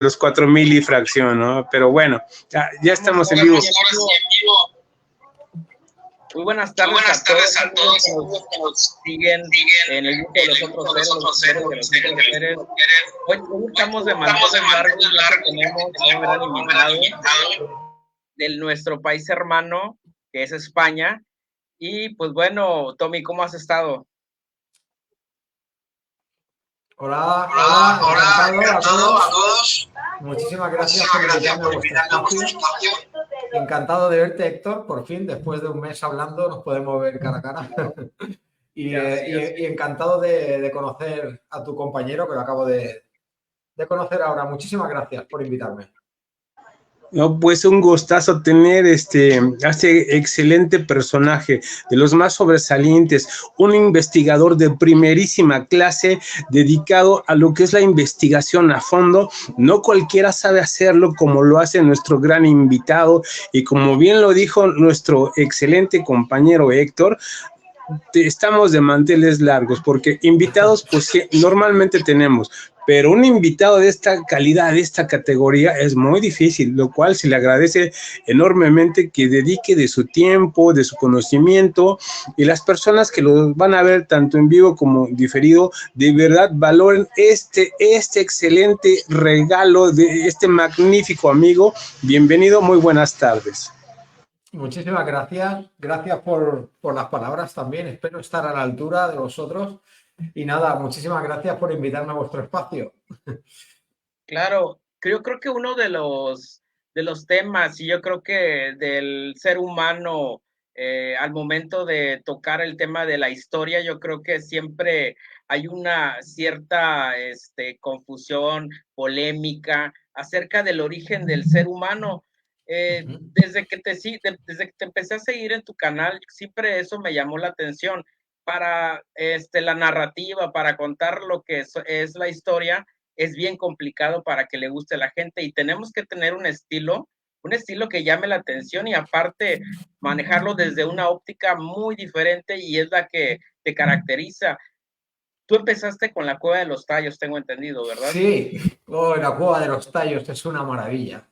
los 4,000 y fracción, ¿no? Pero bueno, ya estamos en vivo. Muy buenas tardes a todos que nos siguen en el grupo de los otros seres. Hoy estamos de manteles largos, tenemos un gran invitado de nuestro país hermano, que es España. Y pues bueno, Tommy, ¿cómo has estado? Hola, encantado a todos. Muchísimas gracias por invitarme a vuestro espacio. Encantado de verte, Héctor. Por fin, después de un mes hablando, nos podemos ver cara a cara. y encantado de conocer a tu compañero, que lo acabo de conocer ahora. Muchísimas gracias por invitarme. No, pues un gustazo tener a este excelente personaje, de los más sobresalientes, un investigador de primerísima clase, dedicado a lo que es la investigación a fondo. No cualquiera sabe hacerlo como lo hace nuestro gran invitado, y como bien lo dijo nuestro excelente compañero Héctor, estamos de manteles largos, porque invitados pues sí, normalmente tenemos, pero un invitado de esta calidad, de esta categoría, es muy difícil, lo cual se le agradece enormemente que dedique de su tiempo, de su conocimiento, y las personas que lo van a ver tanto en vivo como diferido, de verdad valoren este excelente regalo de este magnífico amigo. Bienvenido, muy buenas tardes. Muchísimas gracias. Gracias por las palabras también. Espero estar a la altura de vosotros. Y nada, muchísimas gracias por invitarme a vuestro espacio. Claro, creo que uno de los temas, y yo creo que del ser humano, al momento de tocar el tema de la historia, yo creo que siempre hay una cierta confusión, polémica acerca del origen del ser humano. Desde que te empecé a seguir en tu canal, siempre eso me llamó la atención. Para la narrativa, para contar lo que es la historia, es bien complicado para que le guste a la gente, y tenemos que tener un estilo que llame la atención, y aparte manejarlo desde una óptica muy diferente, y es la que te caracteriza. Tú empezaste con la Cueva de los Tallos, tengo entendido, ¿verdad? Sí, la Cueva de los Tallos es una maravilla.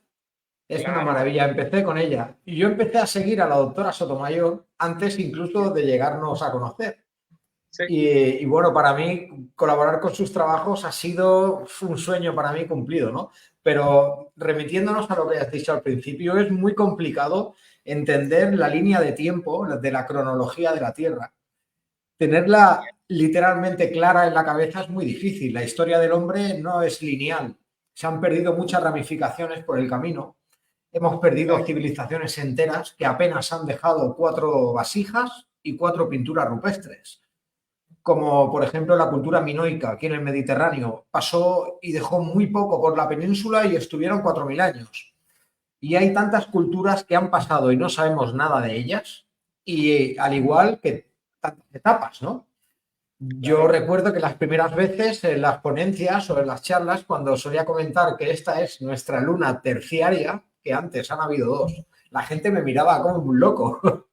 Es una maravilla, empecé con ella. Y yo empecé a seguir a la doctora Sotomayor antes incluso de llegarnos a conocer. Sí. Y bueno, para mí colaborar con sus trabajos ha sido un sueño para mí cumplido, ¿no? Pero remitiéndonos a lo que has dicho al principio, es muy complicado entender la línea de tiempo de la cronología de la Tierra. Tenerla literalmente clara en la cabeza es muy difícil. La historia del hombre no es lineal. Se han perdido muchas ramificaciones por el camino. Hemos perdido civilizaciones enteras que apenas han dejado 4 vasijas y 4 pinturas rupestres. Como por ejemplo la cultura minoica aquí en el Mediterráneo, pasó y dejó muy poco por la península y estuvieron 4.000 años. Y hay tantas culturas que han pasado y no sabemos nada de ellas, y al igual que tantas etapas, ¿no? Yo recuerdo que las primeras veces en las ponencias o en las charlas, cuando solía comentar que esta es nuestra luna terciaria, que antes han habido 2, la gente me miraba como un loco.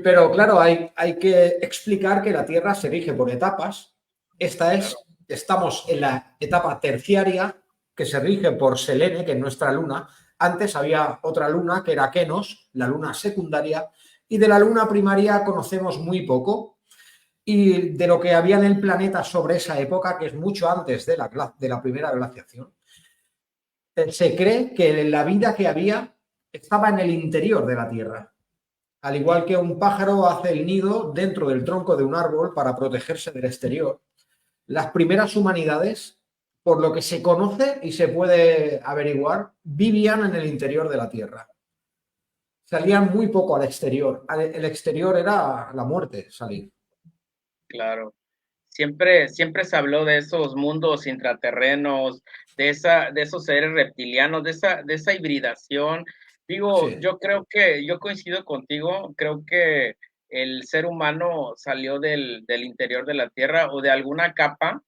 Pero claro, hay que explicar que la Tierra se rige por etapas. Estamos en la etapa terciaria, que se rige por Selene, que es nuestra luna. Antes había otra luna que era Kenos, la luna secundaria, y de la luna primaria conocemos muy poco. Y de lo que había en el planeta sobre esa época, que es mucho antes de la primera glaciación, se cree que la vida que había estaba en el interior de la Tierra. Al igual que un pájaro hace el nido dentro del tronco de un árbol para protegerse del exterior, las primeras humanidades, por lo que se conoce y se puede averiguar, vivían en el interior de la Tierra. Salían muy poco al exterior. El exterior era la muerte, salir. Claro. Siempre se habló de esos mundos intraterrenos, de esos seres reptilianos, de esa hibridación. Digo, sí. Yo coincido contigo, creo que el ser humano salió del interior de la Tierra, o de alguna capa,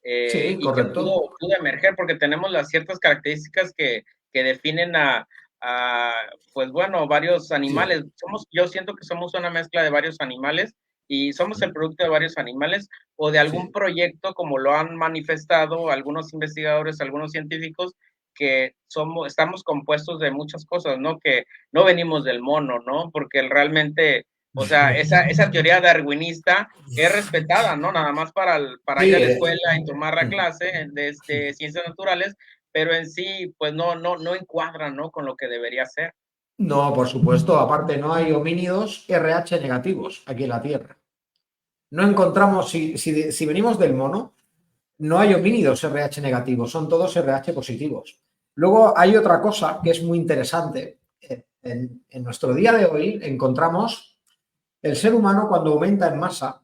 sí, y que pudo emerger, porque tenemos las ciertas características que definen pues bueno, varios animales. Sí. Yo siento que somos una mezcla de varios animales, y somos el producto de varios animales o de algún proyecto, como lo han manifestado algunos investigadores, algunos científicos, que estamos compuestos de muchas cosas, ¿no? Que no venimos del mono, ¿no? Porque realmente, o sea, esa teoría darwinista es respetada, ¿no? Nada más para ir a la escuela y tomar la clase de ciencias naturales, pero en sí, pues no encuadra, ¿no? Con lo que debería ser. No, por supuesto. Aparte, no hay homínidos RH negativos aquí en la Tierra. No encontramos, si venimos del mono, no hay homínidos RH negativos, son todos RH positivos. Luego hay otra cosa que es muy interesante. En nuestro día de hoy encontramos el ser humano cuando aumenta en masa,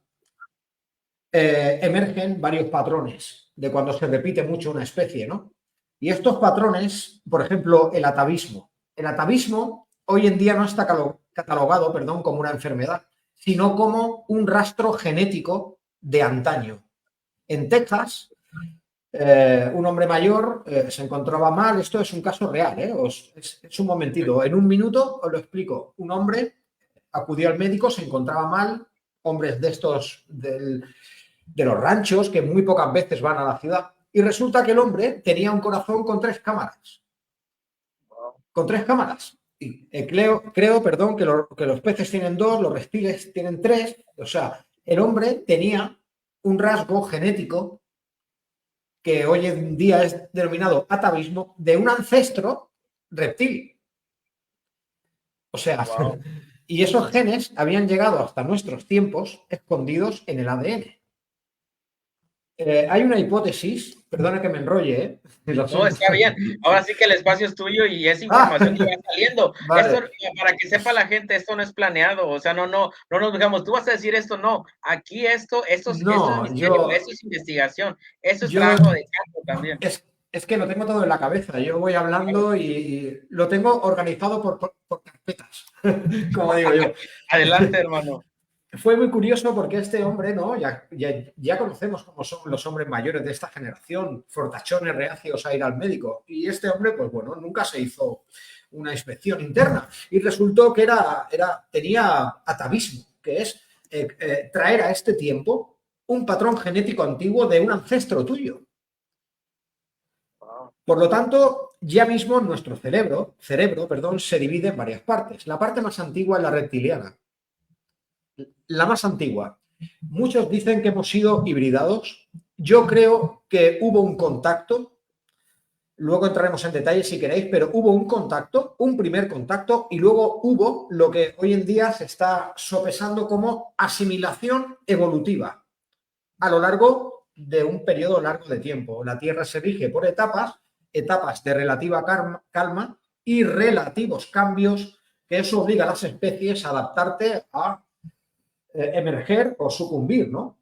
emergen varios patrones de cuando se repite mucho una especie, ¿no? Y estos patrones, por ejemplo, el atavismo. El atavismo hoy en día no está catalogado, como una enfermedad, sino como un rastro genético de antaño. En Texas, un hombre mayor se encontraba mal. Esto es un caso real, es un momentito. En un minuto os lo explico. Un hombre acudió al médico, se encontraba mal. Hombres de estos de los ranchos que muy pocas veces van a la ciudad. Y resulta que el hombre tenía un corazón con 3 cámaras. Con 3 cámaras. Y creo, que los peces tienen 2, los reptiles tienen 3. O sea, el hombre tenía un rasgo genético que hoy en día es denominado atavismo de un ancestro reptil. O sea, y esos genes habían llegado hasta nuestros tiempos escondidos en el ADN. Hay una hipótesis, perdona que me enrolle, No, está bien. Ahora sí que el espacio es tuyo y es información que va saliendo. Vale. Esto, para que sepa la gente, esto no es planeado. O sea, no nos digamos, tú vas a decir esto, no. Aquí esto es misterio, esto es investigación, esto es trabajo de campo también. Es que lo tengo todo en la cabeza. Yo voy hablando y lo tengo organizado por carpetas, como digo yo. Adelante, hermano. Fue muy curioso porque este hombre, ¿no? Ya conocemos cómo son los hombres mayores de esta generación, fortachones, reacios a ir al médico. Y este hombre, pues bueno, nunca se hizo una inspección interna. Y resultó que tenía atavismo, que es traer a este tiempo un patrón genético antiguo de un ancestro tuyo. Por lo tanto, ya mismo nuestro cerebro, se divide en varias partes. La parte más antigua es la reptiliana. La más antigua. Muchos dicen que hemos sido hibridados. Yo creo que hubo un contacto. Luego entraremos en detalles si queréis, pero hubo un contacto, un primer contacto, y luego hubo lo que hoy en día se está sopesando como asimilación evolutiva a lo largo de un periodo largo de tiempo. La Tierra se rige por etapas de relativa calma y relativos cambios, que eso obliga a las especies a adaptarte a emerger o sucumbir, ¿no?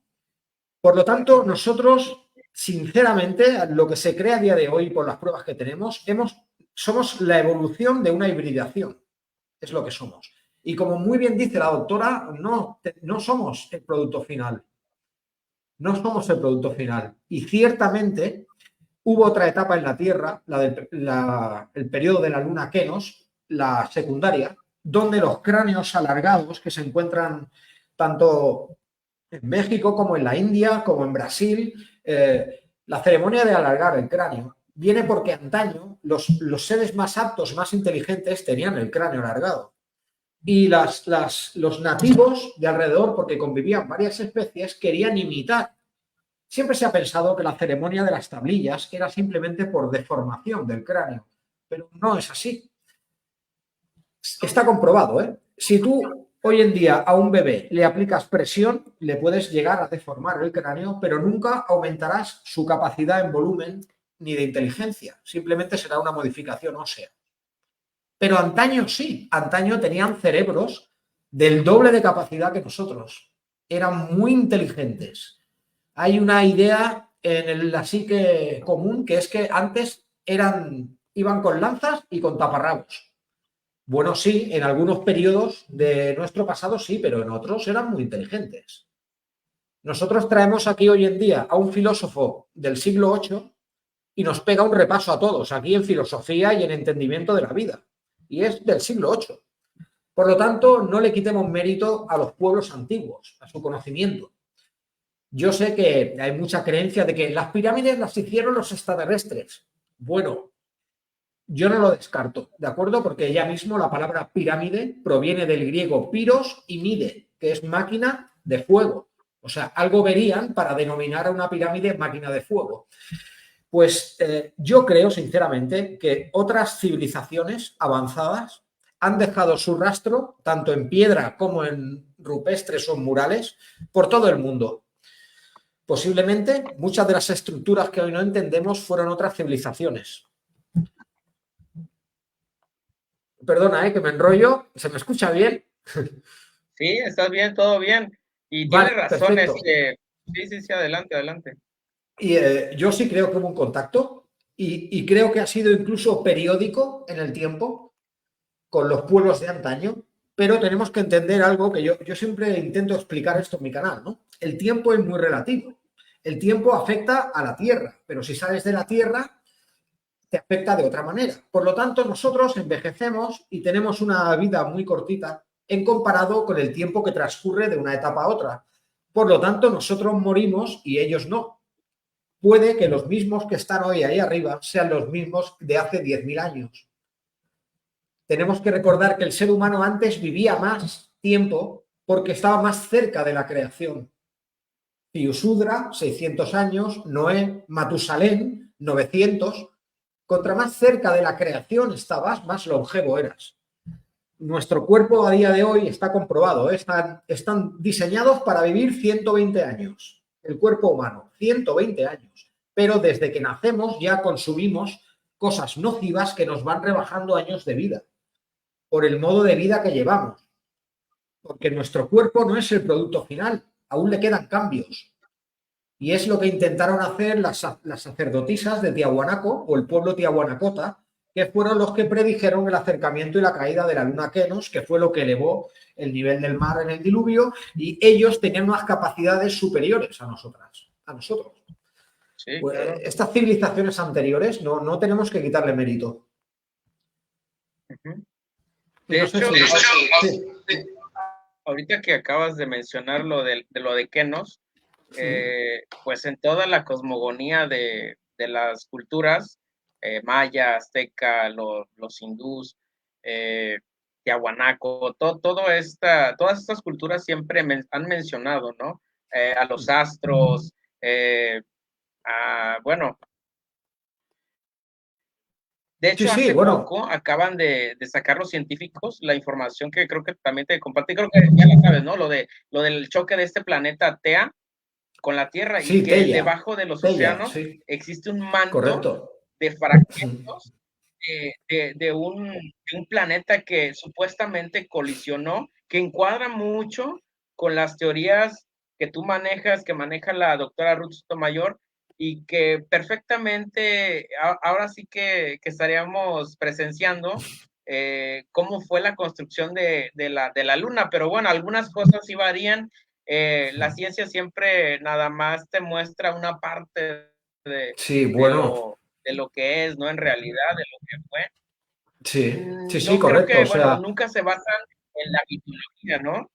Por lo tanto, nosotros, sinceramente, lo que se cree a día de hoy por las pruebas que tenemos, somos la evolución de una hibridación. Es lo que somos. Y como muy bien dice la doctora, no somos el producto final. No somos el producto final. Y ciertamente hubo otra etapa en la Tierra, el periodo de la luna Kenos, la secundaria, donde los cráneos alargados que se encuentran tanto en México como en la India, como en Brasil, la ceremonia de alargar el cráneo viene porque antaño los seres más aptos, más inteligentes, tenían el cráneo alargado. Y los nativos de alrededor, porque convivían varias especies, querían imitar. Siempre se ha pensado que la ceremonia de las tablillas era simplemente por deformación del cráneo, pero no es así. Está comprobado, ¿eh? Si tú hoy en día a un bebé le aplicas presión, le puedes llegar a deformar el cráneo, pero nunca aumentarás su capacidad en volumen ni de inteligencia. Simplemente será una modificación ósea. Pero antaño sí, antaño tenían cerebros del doble de capacidad que nosotros. Eran muy inteligentes. Hay una idea en la psique común que es que antes iban con lanzas y con taparrabos. Bueno, sí, en algunos periodos de nuestro pasado sí, pero en otros eran muy inteligentes. Nosotros traemos aquí hoy en día a un filósofo del siglo VIII y nos pega un repaso a todos, aquí en filosofía y en entendimiento de la vida. Y es del siglo VIII. Por lo tanto, no le quitemos mérito a los pueblos antiguos, a su conocimiento. Yo sé que hay mucha creencia de que las pirámides las hicieron los extraterrestres. Bueno, yo no lo descarto, ¿de acuerdo? Porque ya mismo la palabra pirámide proviene del griego piros y mide, que es máquina de fuego. O sea, algo verían para denominar a una pirámide máquina de fuego. Pues yo creo, sinceramente, que otras civilizaciones avanzadas han dejado su rastro, tanto en piedra como en rupestres o murales, por todo el mundo. Posiblemente muchas de las estructuras que hoy no entendemos fueron otras civilizaciones. Perdona, que me enrollo. ¿Se me escucha bien? Sí, estás bien, todo bien. Y Vale, tienes razón, perfecto. sí, adelante, adelante. Y yo sí creo que hubo un contacto y creo que ha sido incluso periódico en el tiempo con los pueblos de antaño, pero tenemos que entender algo que yo siempre intento explicar esto en mi canal, ¿no? El tiempo es muy relativo. El tiempo afecta a la Tierra, pero si sales de la Tierra te afecta de otra manera. Por lo tanto, nosotros envejecemos y tenemos una vida muy cortita en comparado con el tiempo que transcurre de una etapa a otra. Por lo tanto, nosotros morimos y ellos no. Puede que los mismos que están hoy ahí arriba sean los mismos de hace 10.000 años. Tenemos que recordar que el ser humano antes vivía más tiempo porque estaba más cerca de la creación. Piusudra, 600 años, Noé, Matusalén, 900. Contra más cerca de la creación estabas, más longevo eras. Nuestro cuerpo a día de hoy está comprobado, están diseñados para vivir 120 años. El cuerpo humano, 120 años. Pero desde que nacemos ya consumimos cosas nocivas que nos van rebajando años de vida por el modo de vida que llevamos. Porque nuestro cuerpo no es el producto final, aún le quedan cambios. Y es lo que intentaron hacer las sacerdotisas de Tiahuanaco o el pueblo tiahuanacota, que fueron los que predijeron el acercamiento y la caída de la luna Kenos, que fue lo que elevó el nivel del mar en el diluvio, y ellos tenían unas capacidades superiores a nosotros. Sí, Pues, claro. estas civilizaciones anteriores no tenemos que quitarle mérito. De no sé hecho, sí. Ahorita que acabas de mencionar lo de Kenos, pues en toda la cosmogonía de las culturas, maya, azteca, los hindús, tiahuanaco, todas estas culturas siempre han mencionado, ¿no? A los astros, bueno. De hecho, hace poco acaban de sacar los científicos la información que creo que también te compartí, creo que ya la sabes, ¿no? Lo del choque de este planeta Tea con la Tierra, y que Teia, debajo de los océanos existe un manto de fragmentos de un planeta que supuestamente colisionó, que encuadra mucho con las teorías que tú manejas, que maneja la doctora Ruth Sotomayor, y que perfectamente ahora sí que estaríamos presenciando cómo fue la construcción de la Luna. Pero bueno, algunas cosas sí varían. La ciencia siempre nada más te muestra una parte de lo que es, ¿no? En realidad, de lo que fue. Sí, Creo correcto. que, bueno, nunca se basan en la mitología, ¿no?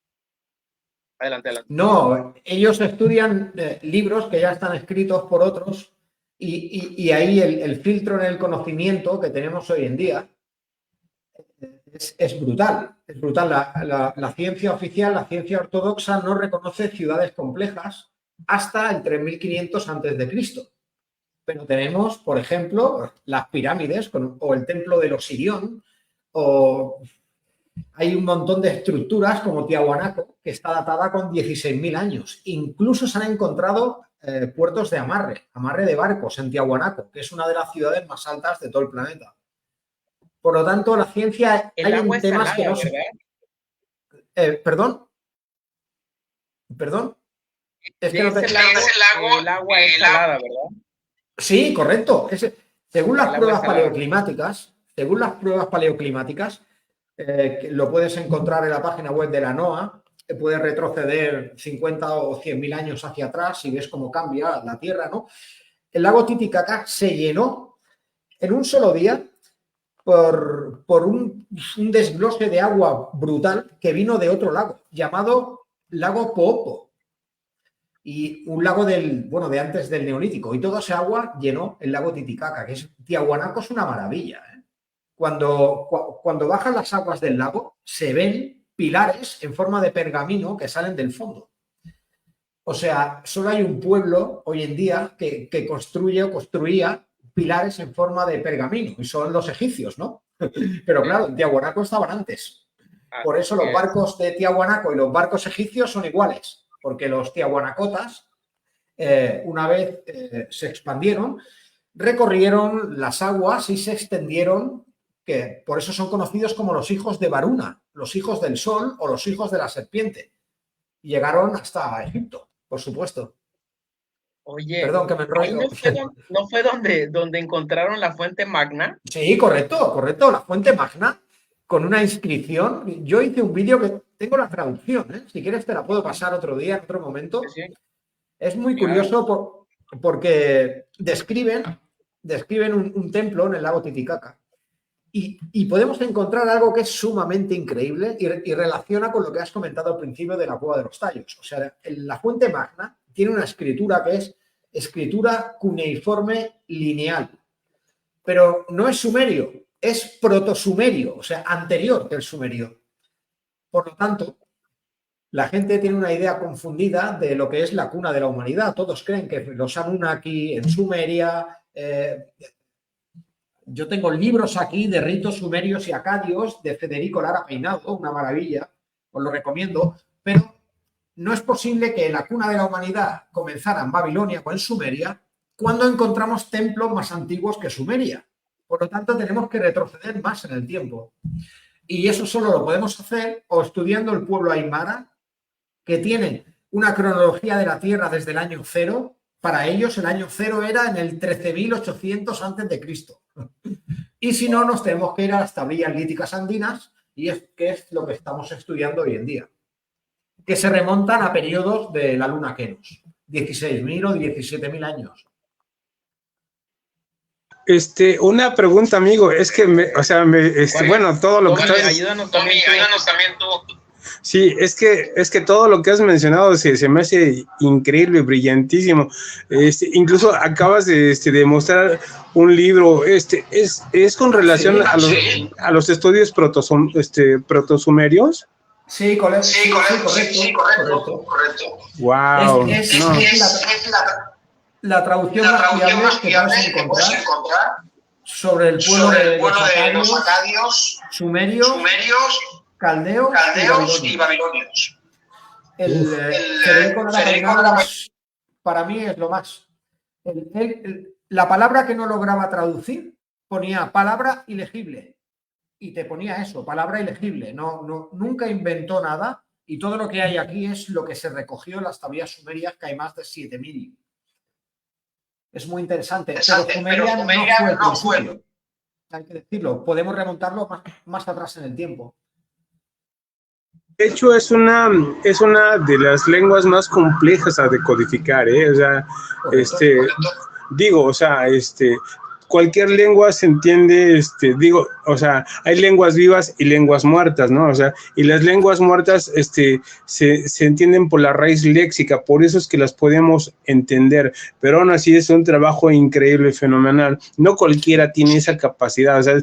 Adelante. No, ellos estudian libros que ya están escritos por otros y ahí el filtro en el conocimiento que tenemos hoy en día es brutal. Es brutal. La ciencia oficial, la ciencia ortodoxa no reconoce ciudades complejas hasta el 3500 a.C. Pero tenemos, por ejemplo, las pirámides o el templo de los Sirión, o hay un montón de estructuras como Tiahuanaco, que está datada con 16.000 años. Incluso se han encontrado puertos de amarre de barcos en Tiahuanaco, que es una de las ciudades más altas de todo el planeta. Por lo tanto, la ciencia hay en temas salada, que no se... ¿Perdón? Es que no te... el agua es salada, ¿verdad? Sí, correcto. Según las pruebas paleoclimáticas, lo puedes encontrar en la página web de la NOAA, puedes retroceder 50 o 100.000 años hacia atrás y ves cómo cambia la Tierra, ¿no? El lago Titicaca se llenó en un solo día por un desglose de agua brutal que vino de otro lago, llamado lago Poopo. Y un lago de antes del Neolítico. Y toda esa agua llenó el lago Titicaca, que es Tiahuanaco, es una maravilla. Cuando bajan las aguas del lago, se ven pilares en forma de pergamino que salen del fondo. O sea, solo hay un pueblo hoy en día que construye o construía pilares en forma de pergamino, y son los egipcios, ¿no? Pero claro, en Tiahuanaco estaban antes. Por eso los barcos de Tiahuanaco y los barcos egipcios son iguales, porque los tiahuanacotas, una vez se expandieron, recorrieron las aguas y se extendieron, que por eso son conocidos como los hijos de Varuna, los hijos del sol o los hijos de la serpiente. Y llegaron hasta Egipto, por supuesto. Oye, perdón que me enrollo. ¿No fue donde encontraron la fuente magna? Sí, correcto, la fuente magna, con una inscripción. Yo hice un vídeo que tengo la traducción, ¿eh? Si quieres te la puedo pasar otro día, en otro momento. Sí. Es muy curioso porque describen un templo en el lago Titicaca y podemos encontrar algo que es sumamente increíble y relaciona con lo que has comentado al principio de la Cueva de los Tallos. O sea, la fuente magna tiene una escritura que es escritura cuneiforme lineal, pero no es sumerio, es protosumerio, o sea, anterior que el sumerio. Por lo tanto, la gente tiene una idea confundida de lo que es la cuna de la humanidad. Todos creen que los Anunnaki en Sumeria. Yo tengo libros aquí de ritos sumerios y acadios de Federico Lara Peinado, una maravilla, os lo recomiendo, pero no es posible que la cuna de la humanidad comenzara en Babilonia o en Sumeria cuando encontramos templos más antiguos que Sumeria. Por lo tanto, tenemos que retroceder más en el tiempo. Y eso solo lo podemos hacer o estudiando el pueblo aymara, que tienen una cronología de la Tierra desde el año 0. Para ellos el año 0 era en el 13.800 a.C. Y si no, nos tenemos que ir a las tablillas líticas andinas, que es lo que estamos estudiando hoy en día, que se remontan a periodos de la luna Kenos, 16.000 o 17.000 años. Una pregunta, amigo, es que, bueno, todo lo que estás... Ayúdanos también tú. Sí, es que todo lo que has mencionado se me hace increíble, brillantísimo. Incluso acabas de mostrar un libro, es con relación a los estudios protosumerios. Sí, correcto. Wow. La traducción más fiable que puedes encontrar sobre el pueblo de los acadios, sumerios, caldeos y babilonios. Federico para mí es lo más. La palabra que no lograba traducir ponía palabra ilegible y te ponía eso, palabra ilegible. Nunca inventó nada y todo lo que hay aquí es lo que se recogió en las tablillas sumerias, que hay más de 7.000. Es muy interesante, pero Sumeria no fue. Hay que decirlo, podemos remontarlo más atrás en el tiempo. De hecho, es una de las lenguas más complejas a decodificar, ¿eh? O sea, cualquier lengua se entiende, hay lenguas vivas y lenguas muertas, ¿no? O sea, y las lenguas muertas, se entienden por la raíz léxica, por eso es que las podemos entender, pero aún así es un trabajo increíble, fenomenal. No cualquiera tiene esa capacidad, o sea,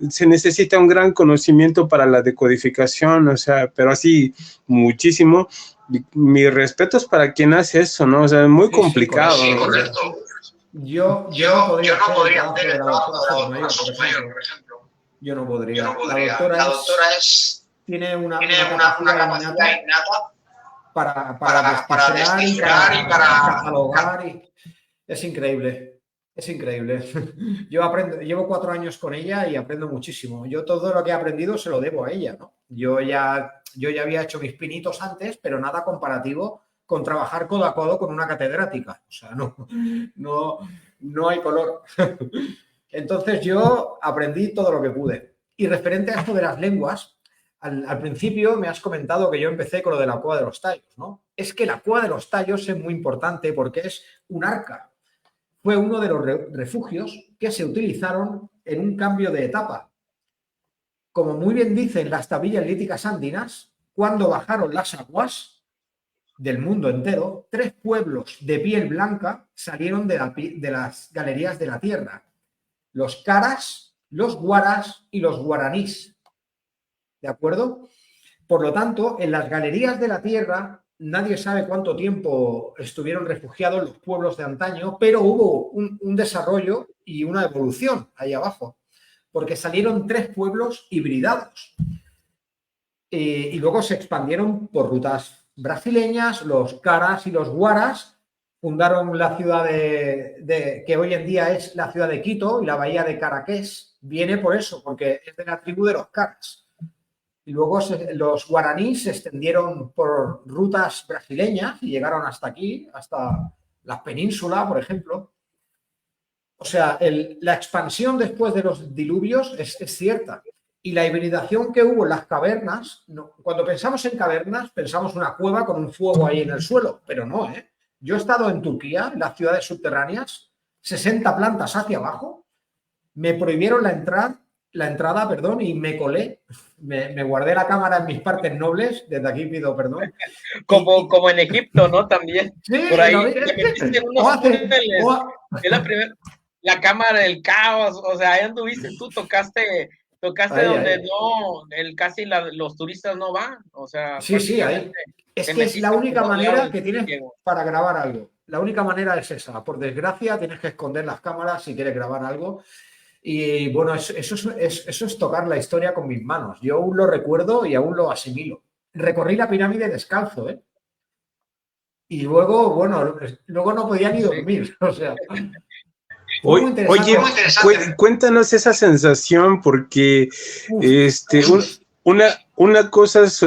se necesita un gran conocimiento para la decodificación, o sea, pero así muchísimo. Mis respetos para quien hace eso, ¿no? O sea, es muy complicado. Sí, correcto. Yo no podría hacer el trabajo de la doctora Sotomayor, por ejemplo. Yo no podría. La doctora tiene una capacidad innata para descifrar y para catalogar. Es increíble. Es increíble. Llevo 4 años con ella y aprendo muchísimo. Yo todo lo que he aprendido se lo debo a ella, ¿no? Yo ya había hecho mis pinitos antes, pero nada comparativo con trabajar codo a codo con una catedrática. O sea, no hay color. Entonces yo aprendí todo lo que pude. Y referente a esto de las lenguas, al principio me has comentado que yo empecé con lo de la Cueva de los Tallos, ¿no? Es que la Cueva de los Tallos es muy importante porque es un arca. Fue uno de los refugios que se utilizaron en un cambio de etapa. como muy bien dicen las tablillas líticas andinas, cuando bajaron las aguas del mundo entero, 3 pueblos de piel blanca salieron de las galerías de la tierra: los caras, los guaras y los guaranís. ¿De acuerdo? Por lo tanto, en las galerías de la tierra, nadie sabe cuánto tiempo estuvieron refugiados los pueblos de antaño, pero hubo un desarrollo y una evolución ahí abajo, porque salieron 3 pueblos hibridados. Y luego se expandieron por rutas brasileñas. Los caras y los guaras fundaron la ciudad que hoy en día es la ciudad de Quito, y la bahía de Caraqués viene por eso, porque es de la tribu de los caras. Y luego los guaraníes se extendieron por rutas brasileñas y llegaron hasta aquí, hasta la península, por ejemplo. O sea, la expansión después de los diluvios es cierta. Y la hibridación que hubo en las cavernas, cuando pensamos en cavernas, pensamos una cueva con un fuego ahí en el suelo, pero no, ¿eh? Yo he estado en Turquía, en las ciudades subterráneas, 60 plantas hacia abajo, me prohibieron la entrada, y me colé. Me guardé la cámara en mis partes nobles, desde aquí pido perdón. Como en Egipto, ¿no? También. Sí, por ahí te metiste en unos túneles. Es la cámara del caos, o sea, ahí anduviste tú, tocaste ahí, donde ahí. No, casi los turistas no van, o sea. Sí, ahí. Es que es la única manera que tienes para grabar algo. La única manera es esa. Por desgracia, tienes que esconder las cámaras si quieres grabar algo. Y bueno, eso es tocar la historia con mis manos. Yo aún lo recuerdo y aún lo asimilo. Recorrí la pirámide descalzo, ¿eh? Y luego, bueno, luego no podía ni dormir. O sea, oye, cuéntanos esa sensación, porque una cosa es,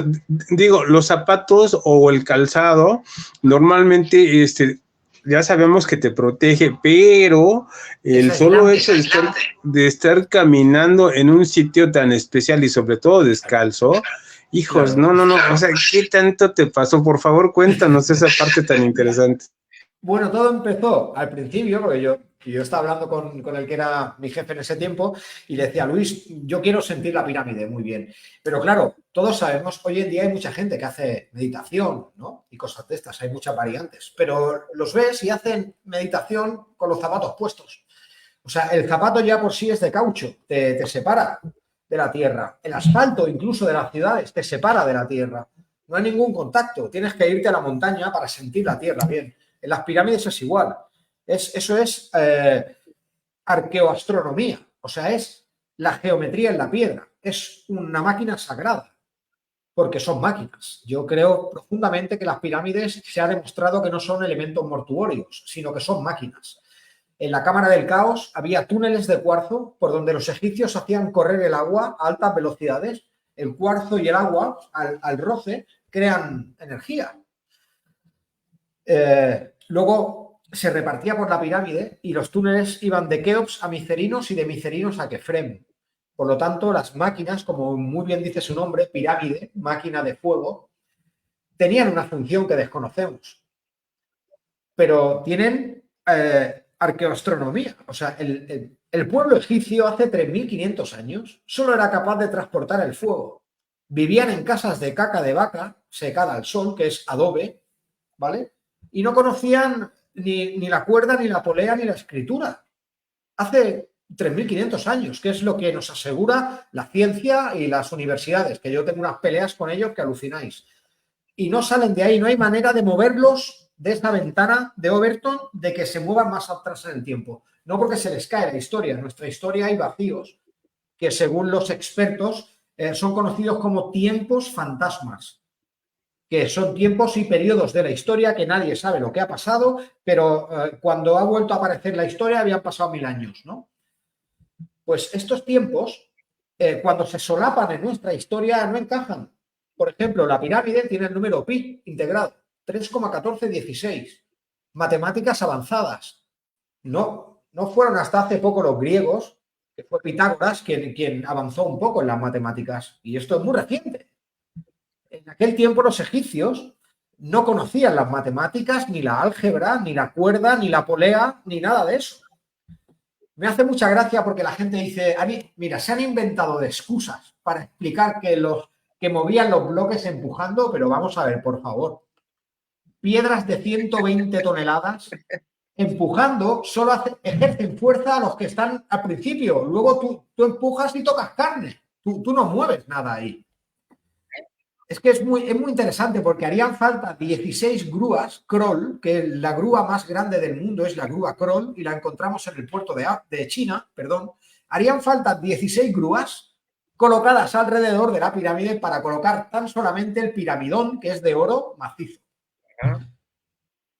digo, los zapatos o el calzado normalmente ya sabemos que te protege, pero el solo hecho de estar caminando en un sitio tan especial y sobre todo descalzo, hijos, claro. No, o sea, ¿qué tanto te pasó? Por favor, cuéntanos esa parte tan interesante. Bueno, todo empezó al principio, porque yo estaba hablando con el que era mi jefe en ese tiempo y le decía: Luis, yo quiero sentir la pirámide, muy bien. Pero claro, todos sabemos, hoy en día hay mucha gente que hace meditación, ¿no? Y cosas de estas, hay muchas variantes. Pero los ves y hacen meditación con los zapatos puestos. O sea, el zapato ya por sí es de caucho, te separa de la tierra. El asfalto, incluso de las ciudades, te separa de la tierra. No hay ningún contacto, tienes que irte a la montaña para sentir la tierra bien. En las pirámides es igual. Eso es arqueoastronomía. O sea, es la geometría en la piedra. Es una máquina sagrada, porque son máquinas. Yo creo profundamente que las pirámides se ha demostrado que no son elementos mortuorios, sino que son máquinas. En la Cámara del Caos había túneles de cuarzo por donde los egipcios hacían correr el agua a altas velocidades. El cuarzo y el agua, al roce, crean energía. Luego se repartía por la pirámide y los túneles iban de Keops a Micerinos y de Micerinos a Kefrem. Por lo tanto, las máquinas, como muy bien dice su nombre, pirámide, máquina de fuego, tenían una función que desconocemos. Pero tienen arqueoastronomía. O sea, el pueblo egipcio hace 3.500 años solo era capaz de transportar el fuego. Vivían en casas de caca de vaca secada al sol, que es adobe, ¿vale? Y no conocían ni la cuerda, ni la polea, ni la escritura. Hace 3.500 años, que es lo que nos asegura la ciencia y las universidades, que yo tengo unas peleas con ellos que alucináis. Y no salen de ahí, no hay manera de moverlos de esta ventana de Overton, de que se muevan más atrás en el tiempo. No porque se les cae la historia. En nuestra historia hay vacíos que, según los expertos, son conocidos como tiempos fantasmas, que son tiempos y periodos de la historia que nadie sabe lo que ha pasado, pero cuando ha vuelto a aparecer la historia habían pasado 1000 años, ¿no? Pues estos tiempos, cuando se solapan en nuestra historia, no encajan. Por ejemplo, la pirámide tiene el número pi integrado, 3,1416. Matemáticas avanzadas. No fueron hasta hace poco los griegos, que fue Pitágoras quien avanzó un poco en las matemáticas, y esto es muy reciente. En aquel tiempo los egipcios no conocían las matemáticas, ni la álgebra, ni la cuerda, ni la polea, ni nada de eso. Me hace mucha gracia porque la gente dice, mira, se han inventado de excusas para explicar que movían los bloques empujando, pero vamos a ver, por favor. Piedras de 120 toneladas empujando solo ejercen fuerza a los que están al principio. Luego tú empujas y tocas carne. Tú no mueves nada ahí. Es que es muy interesante porque harían falta 16 grúas Kroll, que la grúa más grande del mundo es la grúa Kroll y la encontramos en el puerto de China, perdón. Harían falta 16 grúas colocadas alrededor de la pirámide para colocar tan solamente el piramidón, que es de oro macizo.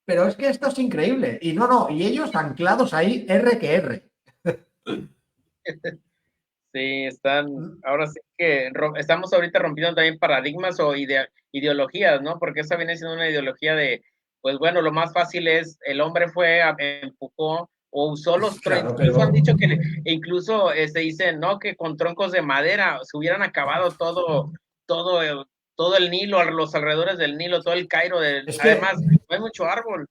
Pero es que esto es increíble. Y y ellos anclados ahí, R que R. Sí, ahora sí que estamos ahorita rompiendo también paradigmas o ideologías, ¿no? Porque esa viene siendo una ideología de, pues bueno, lo más fácil es, el hombre empujó o usó los troncos. Incluso han dicho que, incluso se dice, ¿no? Que con troncos de madera se hubieran acabado todo el Nilo, los alrededores del Nilo, todo el Cairo. Además, no hay mucho árbol.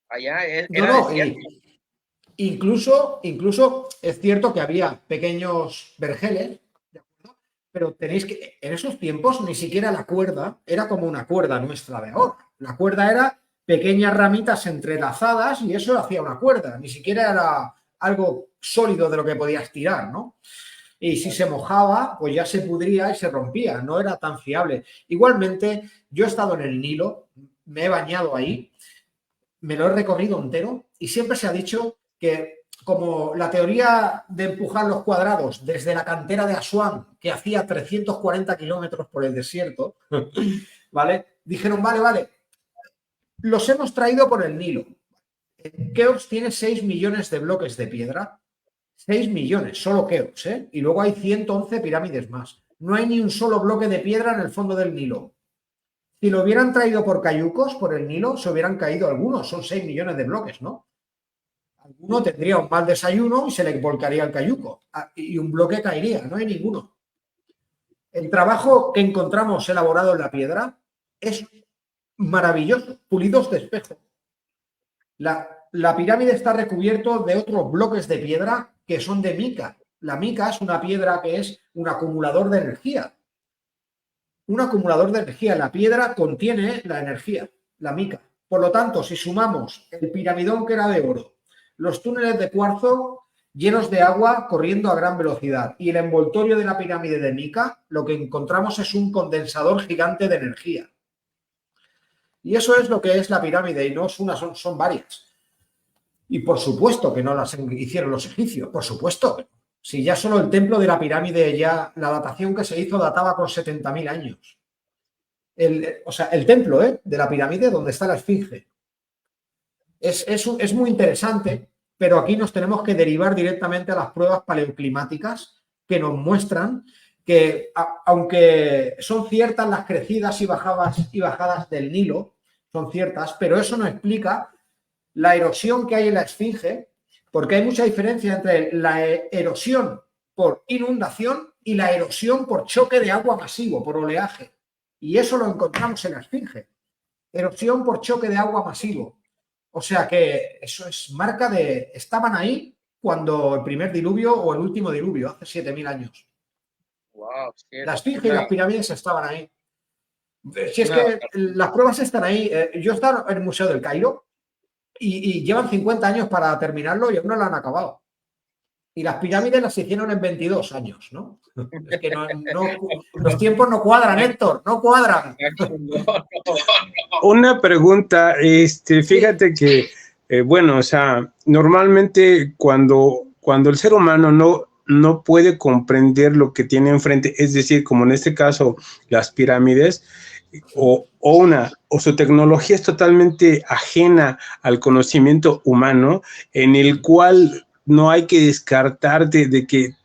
Allá era desierto. Incluso es cierto que había pequeños vergeles, ¿de acuerdo? Pero tenéis que, en esos tiempos ni siquiera la cuerda era como una cuerda nuestra de ahora. La cuerda era pequeñas ramitas entrelazadas y eso hacía una cuerda. Ni siquiera era algo sólido de lo que podías tirar, ¿no? Y si se mojaba, pues ya se pudría y se rompía. No era tan fiable. Igualmente, yo he estado en el Nilo, me he bañado ahí, me lo he recorrido entero y siempre se ha dicho que como la teoría de empujar los cuadrados desde la cantera de Asuán, que hacía 340 kilómetros por el desierto, ¿vale? Dijeron, vale, los hemos traído por el Nilo. Keops tiene 6 millones de bloques de piedra. 6 millones, solo Keops, ¿eh? Y luego hay 111 pirámides más. No hay ni un solo bloque de piedra en el fondo del Nilo. Si lo hubieran traído por cayucos, por el Nilo, se hubieran caído algunos. Son 6 millones de bloques, ¿no? Alguno tendría un mal desayuno y se le volcaría el cayuco. Y un bloque caería, no hay ninguno. El trabajo que encontramos elaborado en la piedra es maravilloso, pulidos de espejo. La pirámide está recubierto de otros bloques de piedra que son de mica. La mica es una piedra que es un acumulador de energía. Un acumulador de energía. La piedra contiene la energía, la mica. Por lo tanto, si sumamos el piramidón que era de oro, los túneles de cuarzo llenos de agua corriendo a gran velocidad y el envoltorio de la pirámide de mica, lo que encontramos es un condensador gigante de energía. Y eso es lo que es la pirámide, y no es una, son varias. Y por supuesto que no las hicieron los egipcios, por supuesto. Si ya solo el templo de la pirámide, ya la datación que se hizo databa con 70.000 años. El templo de la pirámide donde está la esfinge. Es muy interesante, pero aquí nos tenemos que derivar directamente a las pruebas paleoclimáticas que nos muestran que, aunque son ciertas las crecidas y bajadas del Nilo, son ciertas, pero eso no explica la erosión que hay en la esfinge, porque hay mucha diferencia entre la erosión por inundación y la erosión por choque de agua masivo, por oleaje. Y eso lo encontramos en la esfinge. Erosión por choque de agua masivo. O sea que eso es marca de... Estaban ahí cuando el primer diluvio o el último diluvio, hace 7.000 años. Wow, la esfinge y las pirámides estaban ahí. Si es que las pruebas están ahí. Yo he estado en el Museo del Cairo y llevan 50 años para terminarlo y aún no lo han acabado. Y las pirámides las hicieron en 22 años, ¿no? Es que los tiempos no cuadran, Héctor, no cuadran. Una pregunta, fíjate que, bueno, o sea, normalmente cuando el ser humano no puede comprender lo que tiene enfrente, es decir, como en este caso las pirámides, o su tecnología es totalmente ajena al conocimiento humano, en el cual no hay que descartar de que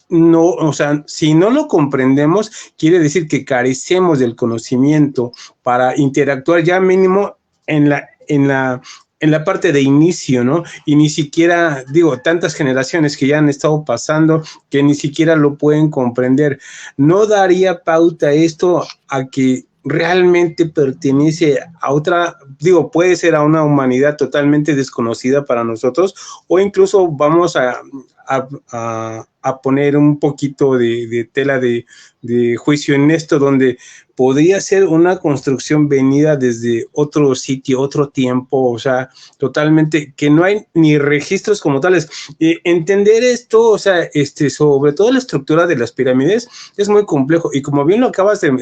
no, o sea, si no lo comprendemos, quiere decir que carecemos del conocimiento para interactuar ya mínimo en la parte de inicio, ¿no? Y ni siquiera, digo, tantas generaciones que ya han estado pasando que ni siquiera lo pueden comprender. ¿No daría pauta esto a que realmente pertenece a otra, digo, puede ser a una humanidad totalmente desconocida para nosotros, o incluso vamos a a poner un poquito de tela de juicio en esto, donde podría ser una construcción venida desde otro sitio, otro tiempo, o sea, totalmente, que no hay ni registros como tales. Entender esto, o sea, sobre todo la estructura de las pirámides, es muy complejo, y como bien lo acabas de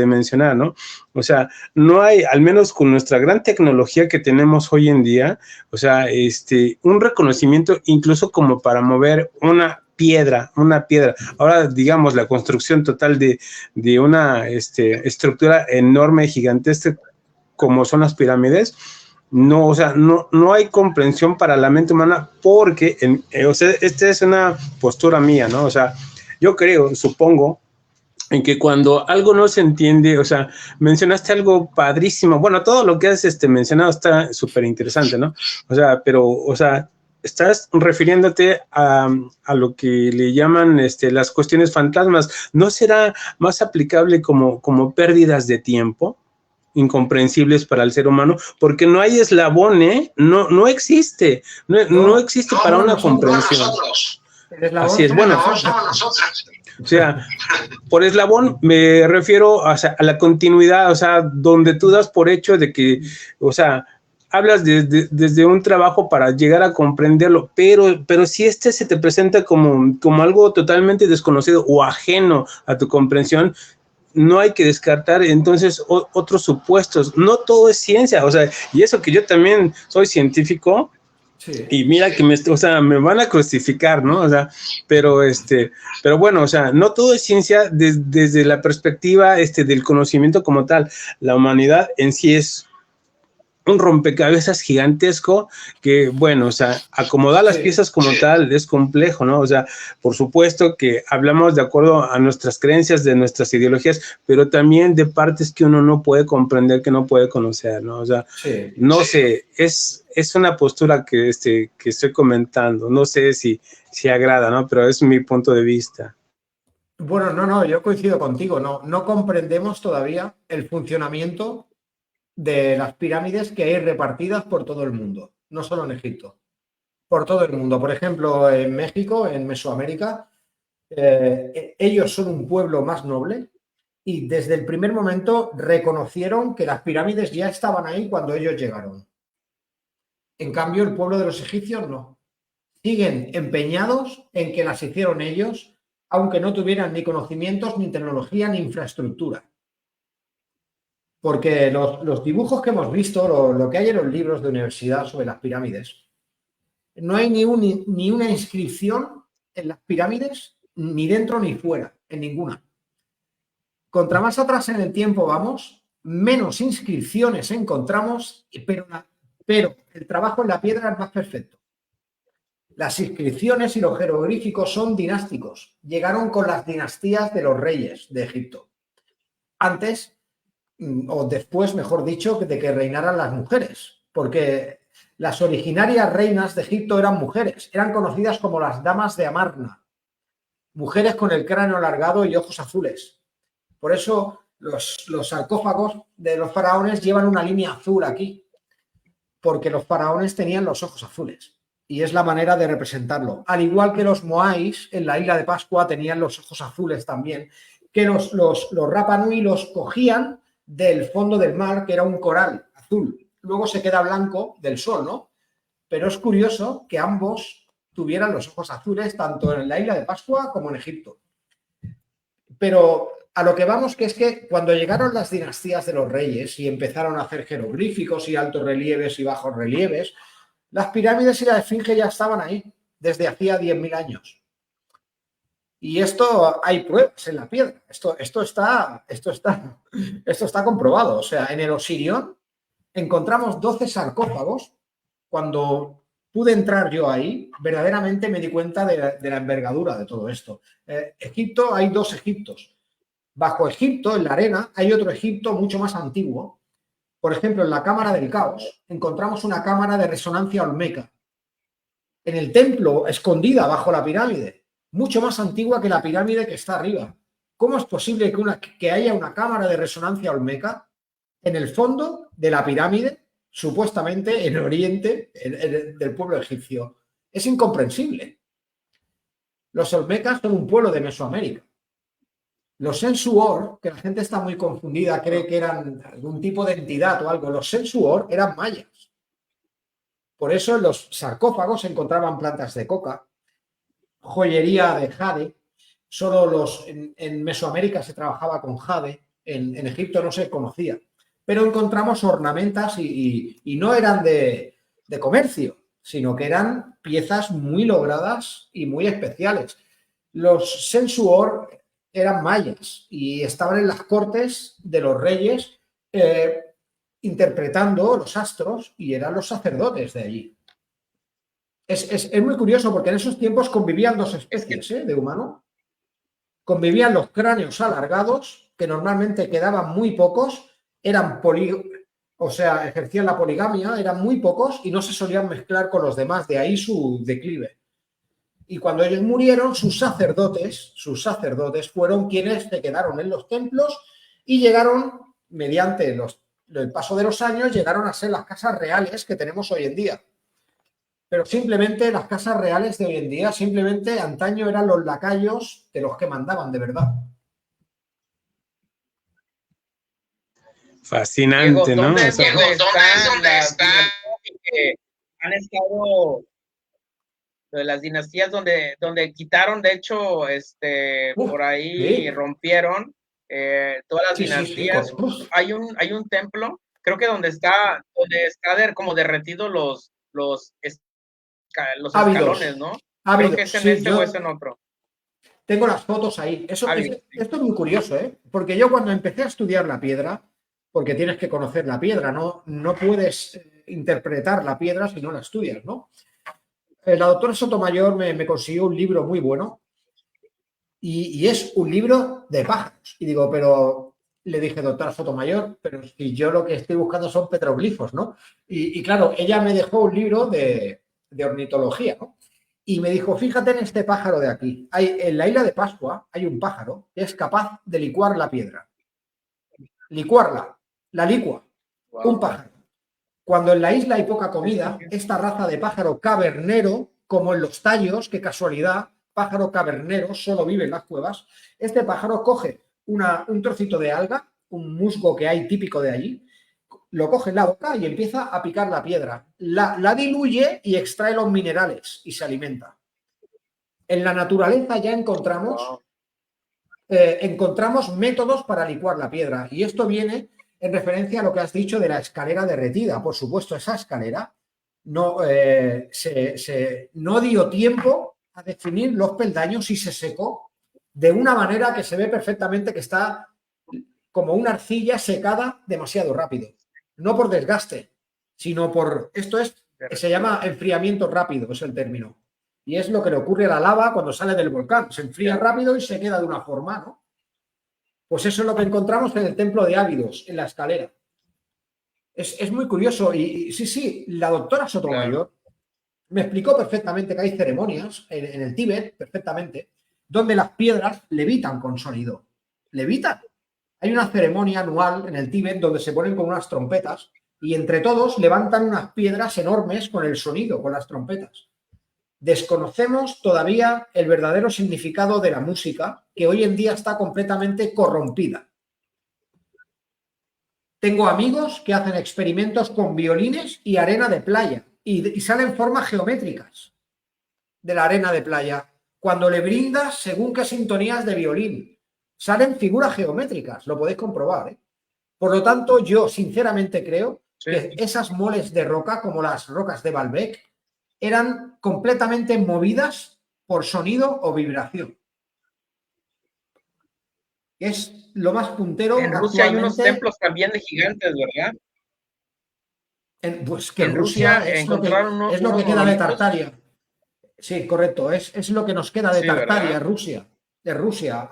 mencionar, ¿no? O sea, no hay, al menos con nuestra gran tecnología que tenemos hoy en día, o sea, un reconocimiento incluso como para mover una piedra. Ahora, digamos, la construcción total de una estructura enorme, gigantesca, como son las pirámides, no, o sea, no hay comprensión para la mente humana, porque, o sea, esta es una postura mía, ¿no? O sea, yo creo, supongo, en que cuando algo no se entiende, o sea, mencionaste algo padrísimo, bueno, todo lo que has mencionado está súper interesante, ¿no? O sea, pero, o sea, estás refiriéndote a lo que le llaman las cuestiones fantasmas. ¿No será más aplicable como pérdidas de tiempo incomprensibles para el ser humano? Porque no hay eslabón, no existe, no existe para una comprensión. Así es, bueno. O sea, por eslabón me refiero a la continuidad, o sea, donde tú das por hecho de que, o sea, hablas desde un trabajo para llegar a comprenderlo, pero si se te presenta como algo totalmente desconocido o ajeno a tu comprensión, no hay que descartar entonces otros supuestos. No todo es ciencia, o sea, y eso que yo también soy científico. Sí. Y mira que me van a crucificar, ¿no? O sea, pero bueno, o sea, no todo es ciencia desde la perspectiva del conocimiento como tal. La humanidad en sí es un rompecabezas gigantesco que, bueno, o sea, acomodar las piezas como tal es complejo, ¿no? O sea, por supuesto que hablamos de acuerdo a nuestras creencias, de nuestras ideologías, pero también de partes que uno no puede comprender, que no puede conocer, ¿no? O sea, no sé, es una postura que estoy comentando, no sé si agrada, ¿no? Pero es mi punto de vista. Bueno, no, yo coincido contigo, no comprendemos todavía el funcionamiento de las pirámides que hay repartidas por todo el mundo, no solo en Egipto, por todo el mundo. Por ejemplo, en México, en Mesoamérica, ellos son un pueblo más noble y desde el primer momento reconocieron que las pirámides ya estaban ahí cuando ellos llegaron. En cambio, el pueblo de los egipcios no. Siguen empeñados en que las hicieron ellos, aunque no tuvieran ni conocimientos, ni tecnología, ni infraestructura. Porque los dibujos que hemos visto, lo que hay en los libros de universidad sobre las pirámides, no hay ni una inscripción en las pirámides, ni dentro ni fuera, en ninguna. Contra más atrás en el tiempo vamos, menos inscripciones encontramos, pero el trabajo en la piedra es más perfecto. Las inscripciones y los jeroglíficos son dinásticos. Llegaron con las dinastías de los reyes de Egipto. Antes, o después, mejor dicho, de que reinaran las mujeres, porque las originarias reinas de Egipto eran mujeres, eran conocidas como las damas de Amarna, mujeres con el cráneo alargado y ojos azules. Por eso los sarcófagos de los faraones llevan una línea azul aquí, porque los faraones tenían los ojos azules. Y es la manera de representarlo. Al igual que los moáis en la isla de Pascua tenían los ojos azules también, que los Rapa Nui los cogían del fondo del mar, que era un coral azul. Luego se queda blanco del sol, ¿no? Pero es curioso que ambos tuvieran los ojos azules, tanto en la isla de Pascua como en Egipto. Pero a lo que vamos, que es que cuando llegaron las dinastías de los reyes y empezaron a hacer jeroglíficos y altos relieves y bajos relieves, las pirámides y la esfinge ya estaban ahí desde hacía 10.000 años. Y esto hay pruebas en la piedra. Esto está comprobado. O sea, en el Osirión encontramos 12 sarcófagos. Cuando pude entrar yo ahí, verdaderamente me di cuenta de la envergadura de todo esto. Egipto, hay 2 Egiptos. Bajo Egipto, en la arena, hay otro Egipto mucho más antiguo. Por ejemplo, en la Cámara del Caos encontramos una cámara de resonancia olmeca. En el templo, escondida bajo la pirámide, mucho más antigua que la pirámide que está arriba. ¿Cómo es posible que haya una cámara de resonancia olmeca en el fondo de la pirámide, supuestamente en Oriente, del pueblo egipcio? Es incomprensible. Los olmecas son un pueblo de Mesoamérica. Los Sensuor, que la gente está muy confundida, cree que eran algún tipo de entidad o algo. Los Sensuor eran mayas. Por eso en los sarcófagos se encontraban plantas de coca, joyería de jade. Solo en Mesoamérica se trabajaba con jade, en Egipto no se conocía. Pero encontramos ornamentas y no eran de comercio, sino que eran piezas muy logradas y muy especiales. Los Sensuor eran mayas y estaban en las cortes de los reyes interpretando los astros y eran los sacerdotes de allí. Es muy curioso porque en esos tiempos convivían dos especies de humano. Convivían los cráneos alargados, que normalmente quedaban muy pocos, ejercían la poligamia, eran muy pocos y no se solían mezclar con los demás, de ahí su declive. Y cuando ellos murieron, sus sacerdotes fueron quienes se quedaron en los templos y llegaron, mediante el paso de los años, llegaron a ser las casas reales que tenemos hoy en día. Pero simplemente las casas reales de hoy en día, simplemente antaño eran los lacayos de los que mandaban de verdad. Fascinante, Diego, ¿no? ¿dónde están? Han estado de las dinastías donde quitaron, de hecho, por ahí sí. Rompieron todas las dinastías. Sí. Hay un templo, creo que donde está como derretido los escalones, ¿no? Creo que es en o es en otro. Tengo las fotos ahí. Esto es muy curioso, ¿eh? Porque yo cuando empecé a estudiar la piedra, porque tienes que conocer la piedra, no puedes interpretar la piedra si no la estudias, ¿no? La doctora Sotomayor me consiguió un libro muy bueno y es un libro de pájaros. Y digo, pero le dije, doctora Sotomayor, pero si yo lo que estoy buscando son petroglifos, ¿no? Y claro, ella me dejó un libro de ornitología, ¿no? Y me dijo, fíjate en este pájaro de aquí. En la isla de Pascua hay un pájaro que es capaz de licuar la piedra. Licuarla, la licua. Wow. Un pájaro. Cuando en la isla hay poca comida, esta raza de pájaro cavernero, como en los tallos, qué casualidad, pájaro cavernero, solo vive en las cuevas, este pájaro coge un trocito de alga, un musgo que hay típico de allí, lo coge en la boca y empieza a picar la piedra. La diluye y extrae los minerales y se alimenta. En la naturaleza ya encontramos métodos para licuar la piedra y esto viene en referencia a lo que has dicho de la escalera derretida. Por supuesto, esa escalera no dio tiempo a definir los peldaños y se secó de una manera que se ve perfectamente que está como una arcilla secada demasiado rápido. No por desgaste, sino por... Esto se llama enfriamiento rápido, es el término. Y es lo que le ocurre a la lava cuando sale del volcán. Se enfría rápido y se queda de una forma, ¿no? Pues eso es lo que encontramos en el templo de Ábidos, en la escalera. Es muy curioso. Y sí, la doctora Sotomayor me explicó perfectamente que hay ceremonias en el Tíbet, perfectamente, donde las piedras levitan con sonido. Levitan. Hay una ceremonia anual en el Tíbet donde se ponen con unas trompetas y entre todos levantan unas piedras enormes con el sonido, con las trompetas. Desconocemos todavía el verdadero significado de la música, que hoy en día está completamente corrompida. Tengo amigos que hacen experimentos con violines y arena de playa y salen formas geométricas de la arena de playa. Cuando le brindas según qué sintonías de violín, salen figuras geométricas, lo podéis comprobar, ¿eh? Por lo tanto, yo sinceramente creo que esas moles de roca, como las rocas de Baalbek, eran completamente movidas por sonido o vibración. Es lo más puntero. En Rusia hay unos templos también de gigantes, ¿verdad? Pues que en Rusia es lo que queda de Tartaria. Sí, correcto. Es lo que nos queda de Tartaria, Rusia.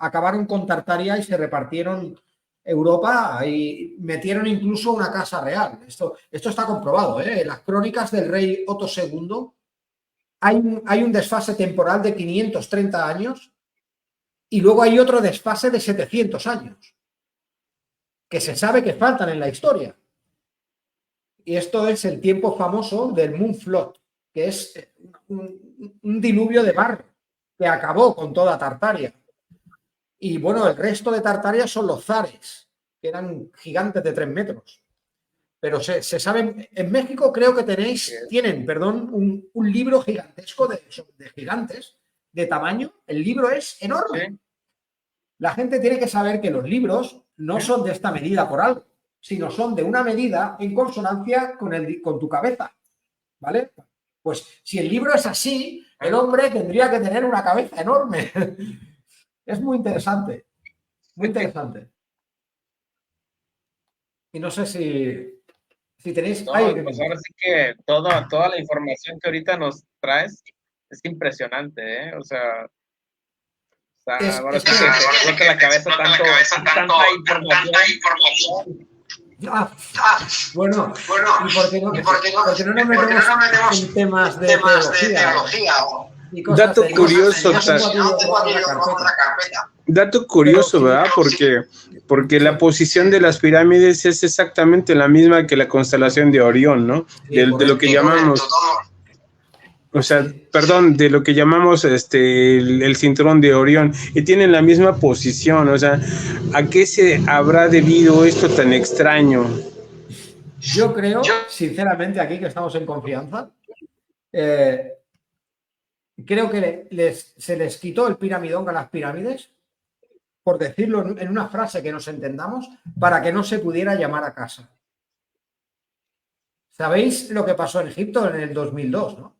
Acabaron con Tartaria y se repartieron Europa y metieron incluso una casa real. Esto está comprobado, ¿eh? En las crónicas del rey Otto II hay un desfase temporal de 530 años y luego hay otro desfase de 700 años que se sabe que faltan en la historia. Y esto es el tiempo famoso del Moon Flood, que es un diluvio de barro. que acabó con toda Tartaria. Y bueno, el resto de Tartaria son los zares, que eran gigantes de 3 metros. Pero se sabe, en México creo que tienen, un libro gigantesco de gigantes de tamaño. El libro es enorme. Sí. La gente tiene que saber que los libros no son de esta medida por algo, sino son de una medida en consonancia con tu cabeza, ¿vale? Pues si el libro es así, el hombre tendría que tener una cabeza enorme. Es muy interesante, muy interesante. Y no sé si tenéis... No, pues ahora sí que toda la información que ahorita nos traes es impresionante, ¿eh? O sea, ahora sí que te explota la cabeza tanta información. Bueno, ¿y por qué no nos metemos en temas de teología? Dato curioso, dato curioso, ¿verdad? Porque la posición de las pirámides es exactamente la misma que la constelación de Orión, ¿no? De lo que llamamos, o sea, perdón, de lo que llamamos el cinturón de Orión, y tienen la misma posición. O sea, ¿a qué se habrá debido esto tan extraño? Yo creo, sinceramente, aquí que estamos en confianza, creo que se les quitó el piramidón a las pirámides, por decirlo en una frase que nos entendamos, para que no se pudiera llamar a casa. ¿Sabéis lo que pasó en Egipto en el 2002, no?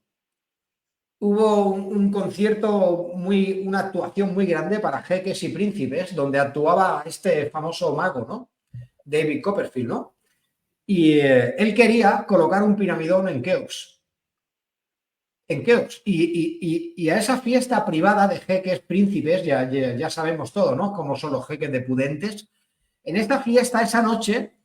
Hubo un concierto, una actuación muy grande para jeques y príncipes, donde actuaba este famoso mago, ¿no? David Copperfield, ¿no? Y él quería colocar un piramidón en Keops. Y a esa fiesta privada de jeques, príncipes, ya sabemos todo, ¿no? Como son los jeques de pudentes. En esta fiesta, esa noche,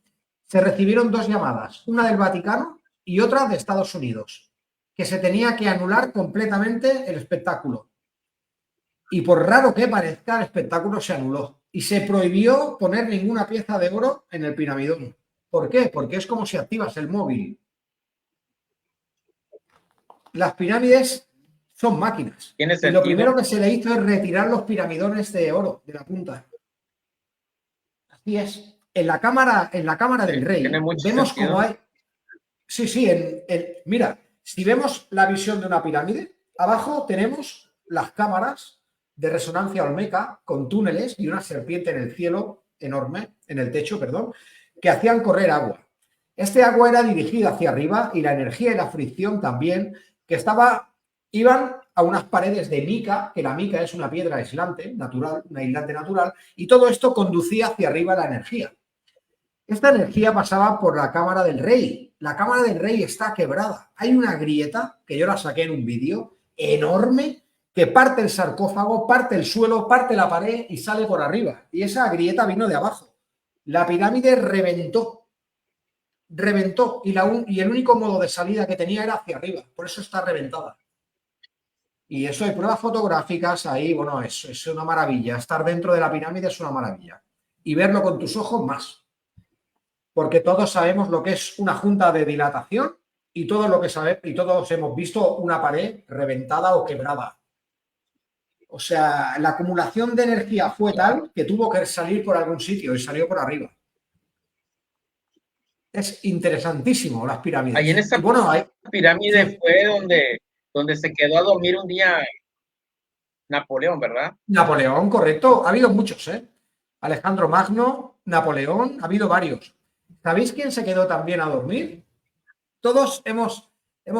se recibieron 2 llamadas, una del Vaticano y otra de Estados Unidos, que se tenía que anular completamente el espectáculo. Y por raro que parezca, el espectáculo se anuló y se prohibió poner ninguna pieza de oro en el piramidón. ¿Por qué? Porque es como si activas el móvil. Las pirámides son máquinas. ¿Tiene sentido? Y lo primero que se le hizo es retirar los piramidones de oro de la punta. Así es. En la cámara del rey vemos cómo hay... Sí, mira, si vemos la visión de una pirámide, abajo tenemos las cámaras de resonancia olmeca con túneles y una serpiente en el cielo enorme, en el techo, perdón, que hacían correr agua. Este agua era dirigida hacia arriba y la energía y la fricción también, que iban a unas paredes de mica, que la mica es una piedra aislante natural, un aislante natural, y todo esto conducía hacia arriba la energía. Esta energía pasaba por la cámara del rey. La cámara del rey está quebrada. Hay una grieta, que yo la saqué en un vídeo, enorme, que parte el sarcófago, parte el suelo, parte la pared y sale por arriba. Y esa grieta vino de abajo. La pirámide reventó. Y el único modo de salida que tenía era hacia arriba. Por eso está reventada. Y eso hay pruebas fotográficas ahí. Bueno, es una maravilla. Estar dentro de la pirámide es una maravilla. Y verlo con tus ojos más. Porque todos sabemos lo que es una junta de dilatación y todos hemos visto una pared reventada o quebrada. O sea, la acumulación de energía fue tal que tuvo que salir por algún sitio y salió por arriba. Es interesantísimo las pirámides. Ahí en esa pirámide fue donde se quedó a dormir un día Napoleón, ¿verdad? Napoleón, correcto. Ha habido muchos, ¿eh? Alejandro Magno, Napoleón, ha habido varios. ¿Sabéis quién se quedó también a dormir? Todos hemos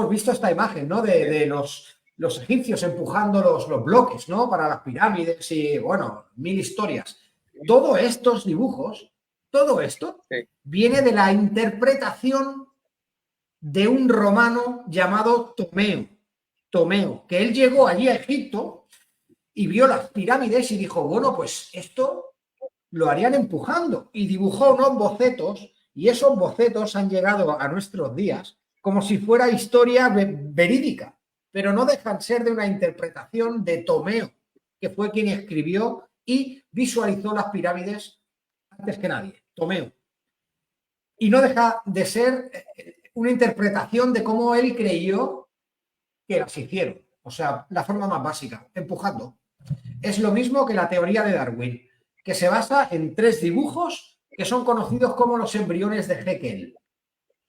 visto esta imagen, ¿no? De los egipcios empujando los bloques, ¿no? Para las pirámides y, bueno, 1000 historias. Todos estos dibujos, todo esto, viene de la interpretación de un romano llamado Ptomeo, que él llegó allí a Egipto y vio las pirámides y dijo, bueno, pues esto lo harían empujando. Y dibujó unos bocetos. Y esos bocetos han llegado a nuestros días como si fuera historia verídica, pero no dejan ser de una interpretación de Ptomeo, que fue quien escribió y visualizó las pirámides antes que nadie, Ptomeo. Y no deja de ser una interpretación de cómo él creyó que las hicieron. O sea, la forma más básica, empujando. Es lo mismo que la teoría de Darwin, que se basa en 3 dibujos que son conocidos como los embriones de Haeckel,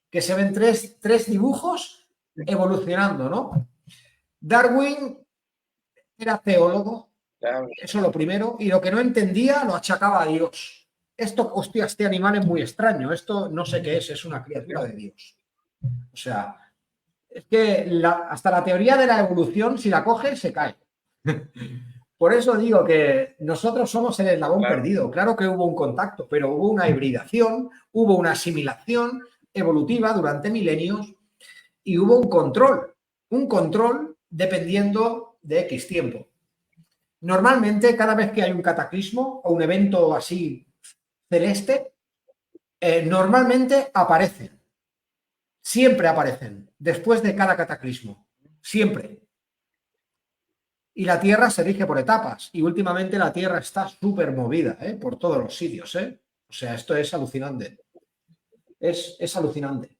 que se ven tres dibujos evolucionando, ¿no? Darwin era teólogo, eso es lo primero, y lo que no entendía lo achacaba a Dios. Esto, hostia, este animal es muy extraño, esto no sé qué es una criatura de Dios. O sea, es que hasta la teoría de la evolución, si la coges, se cae. Por eso digo que nosotros somos el eslabón perdido. Claro que hubo un contacto, pero hubo una hibridación, hubo una asimilación evolutiva durante milenios y hubo un control dependiendo de X tiempo. Normalmente, cada vez que hay un cataclismo o un evento así celeste, normalmente aparecen. Siempre aparecen, después de cada cataclismo. Siempre. Y la Tierra se rige por etapas. Y últimamente la Tierra está súper movida, por todos los sitios, O sea, esto es alucinante. Es alucinante.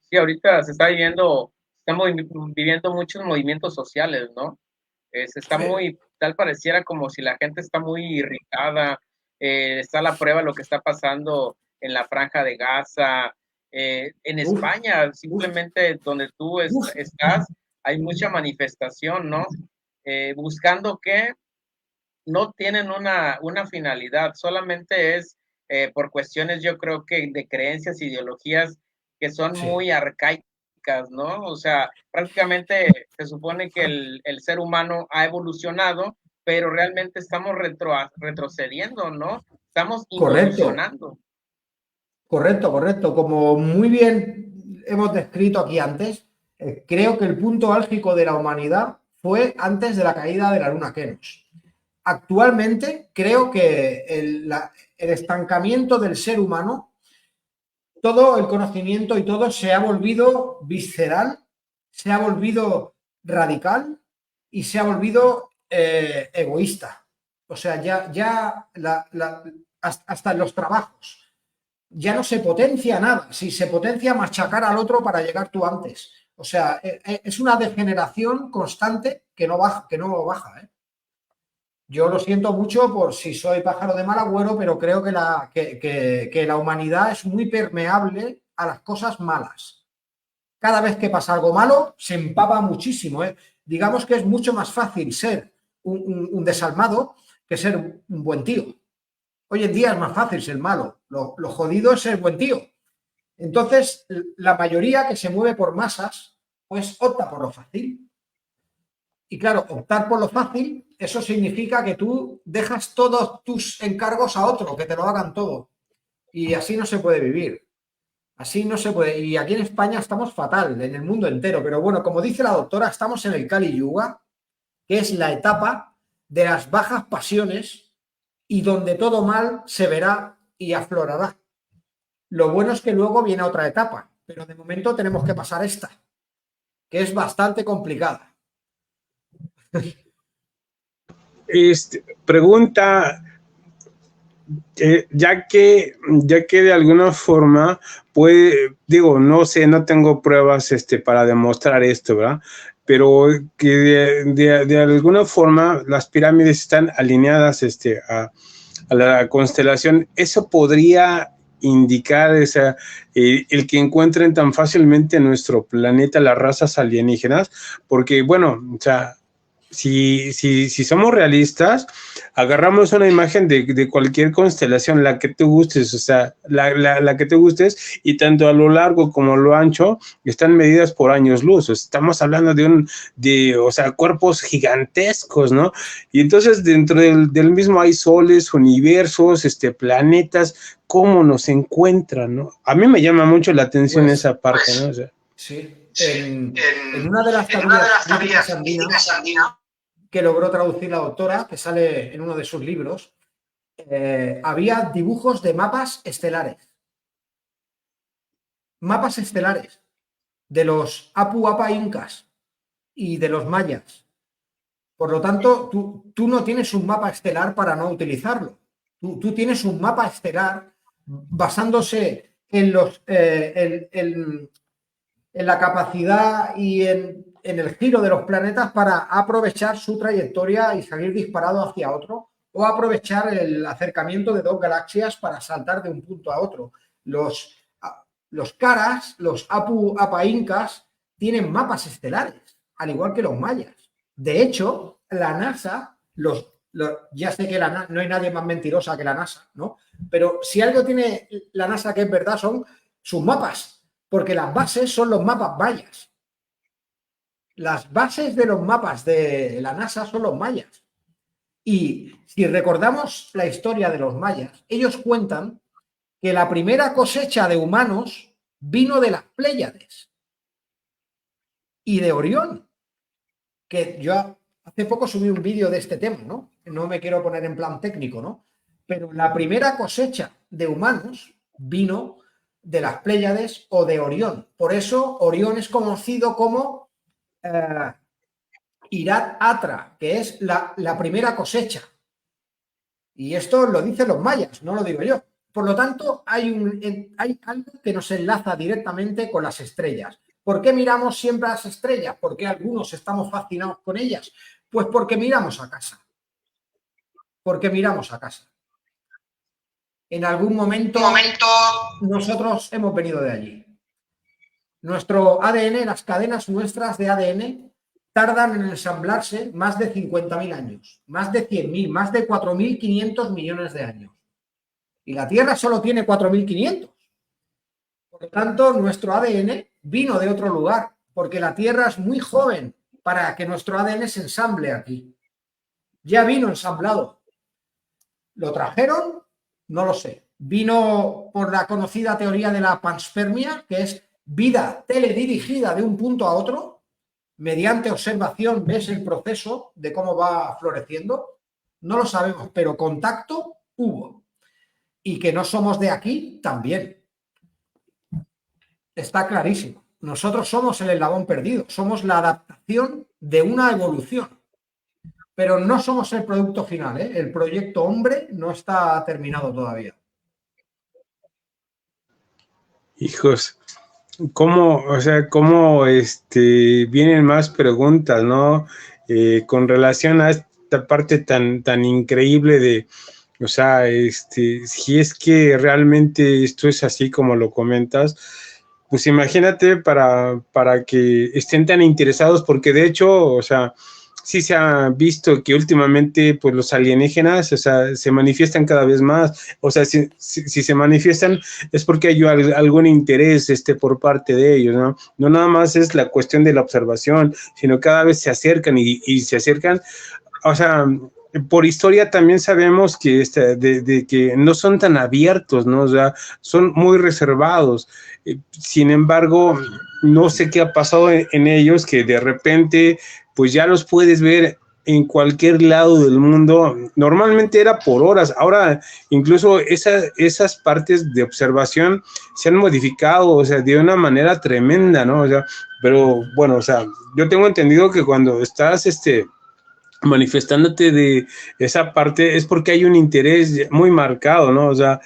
Sí, ahorita se está viviendo, estamos viviendo muchos movimientos sociales, ¿no? Se está muy, tal pareciera como si la gente está muy irritada. Está la prueba de lo que está pasando en la Franja de Gaza, en España, simplemente donde tú estás, hay mucha manifestación, ¿no? Buscando que no tienen una finalidad, solamente es por cuestiones, yo creo que de creencias, ideologías que son muy arcaicas, ¿no? O sea, prácticamente se supone que el ser humano ha evolucionado, pero realmente estamos retrocediendo, ¿no? Estamos involucionando. Correcto. Como muy bien hemos descrito aquí antes, creo que el punto álgico de la humanidad fue antes de la caída de la luna Kenos. Actualmente creo que el estancamiento del ser humano, todo el conocimiento y todo se ha volvido visceral, se ha volvido radical y se ha volvido egoísta. O sea, hasta en los trabajos ya no se potencia nada. Si se potencia machacar al otro para llegar tú antes. O sea, es una degeneración constante que no baja, Yo lo siento mucho por si soy pájaro de mal agüero, pero creo que la humanidad es muy permeable a las cosas malas. Cada vez que pasa algo malo, se empapa muchísimo. Digamos que es mucho más fácil ser un desalmado que ser un buen tío. Hoy en día es más fácil ser malo. Lo jodido es ser buen tío. Entonces, la mayoría que se mueve por masas, pues opta por lo fácil. Y claro, optar por lo fácil, eso significa que tú dejas todos tus encargos a otro, que te lo hagan todo. Y así no se puede vivir. Así no se puede. Y aquí en España estamos fatal, en el mundo entero. Pero bueno, como dice la doctora, estamos en el Kali Yuga, que es la etapa de las bajas pasiones y donde todo mal se verá y aflorará. Lo bueno es que luego viene otra etapa, pero de momento tenemos que pasar esta, que es bastante complicada. Pregunta, ya que de alguna forma puede, digo, no sé, no tengo pruebas para demostrar esto, ¿verdad? Pero que de alguna forma las pirámides están alineadas a la constelación. Eso podría indicar el que encuentren tan fácilmente en nuestro planeta las razas alienígenas, porque bueno, o sea, si somos realistas, agarramos una imagen de cualquier constelación, la que te gustes, o sea, la que te gustes, y tanto a lo largo como a lo ancho están medidas por años luz. Estamos hablando o sea, cuerpos gigantescos, ¿no? Y entonces dentro del mismo hay soles, universos, planetas, cómo nos encuentran, ¿no? A mí me llama mucho la atención esa parte, ¿no? O sea, sí. En una de las tablillas críticas andinas que logró traducir la doctora, que sale en uno de sus libros, había dibujos de mapas estelares. Mapas estelares de los Apu Apa incas y de los mayas. Por lo tanto, tú no tienes un mapa estelar para no utilizarlo. Tú tienes un mapa estelar basándose en en la capacidad y en el giro de los planetas para aprovechar su trayectoria y salir disparado hacia otro, o aprovechar el acercamiento de dos galaxias para saltar de un punto a otro. Los Caras, los Apa Incas, tienen mapas estelares, al igual que los mayas. De hecho, la NASA, ya sé que no hay nadie más mentirosa que la NASA, ¿no? Pero si algo tiene la NASA que es verdad son sus mapas, porque las bases son los mapas mayas. Las bases de los mapas de la NASA son los mayas. Y si recordamos la historia de los mayas, ellos cuentan que la primera cosecha de humanos vino de las Pléyades y de Orión, que yo hace poco subí un vídeo de este tema, ¿no? No me quiero poner en plan técnico, ¿no? Pero la primera cosecha de humanos vino de las Pléyades o de Orión. Por eso Orión es conocido como Irat Atra, que es la primera cosecha. Y esto lo dicen los mayas, no lo digo yo. Por lo tanto, hay algo que nos enlaza directamente con las estrellas. ¿Por qué miramos siempre a las estrellas? ¿Por qué algunos estamos fascinados con ellas? Pues porque miramos a casa. Porque miramos a casa. En algún momento nosotros hemos venido de allí. Nuestro ADN, las cadenas nuestras de ADN, tardan en ensamblarse más de 50.000 años, más de 100.000, más de 4.500 millones de años. Y la Tierra solo tiene 4.500. Por lo tanto, nuestro ADN vino de otro lugar, porque la Tierra es muy joven para que nuestro ADN se ensamble aquí. Ya vino ensamblado. ¿Lo trajeron? No lo sé. Vino por la conocida teoría de la panspermia, que es vida teledirigida de un punto a otro. Mediante observación ves el proceso de cómo va floreciendo. No lo sabemos, pero contacto hubo. Y que no somos de aquí, también. Está clarísimo. Nosotros somos el eslabón perdido, somos la adaptación de una evolución. Pero no somos el producto final, ¿eh? El proyecto hombre no está terminado todavía. Hijos, ¿cómo vienen más preguntas, ¿no? Con relación a esta parte tan increíble de, o sea, si es que realmente esto es así como lo comentas, pues imagínate para que estén tan interesados, porque de hecho, o sea, sí se ha visto que últimamente, pues los alienígenas, o sea, se manifiestan cada vez más, o sea, si se manifiestan es porque hay algún interés por parte de ellos, ¿no? No nada más es la cuestión de la observación, sino cada vez se acercan y se acercan, o sea, por historia también sabemos que de que no son tan abiertos, ¿no? O sea, son muy reservados. Sin embargo, no sé qué ha pasado en ellos, que de repente, pues ya los puedes ver en cualquier lado del mundo. Normalmente era por horas, ahora incluso esas partes de observación se han modificado, o sea, de una manera tremenda, ¿no? O sea, pero bueno, o sea, yo tengo entendido que cuando estás, manifestándote de esa parte es porque hay un interés muy marcado, ¿no? O sea,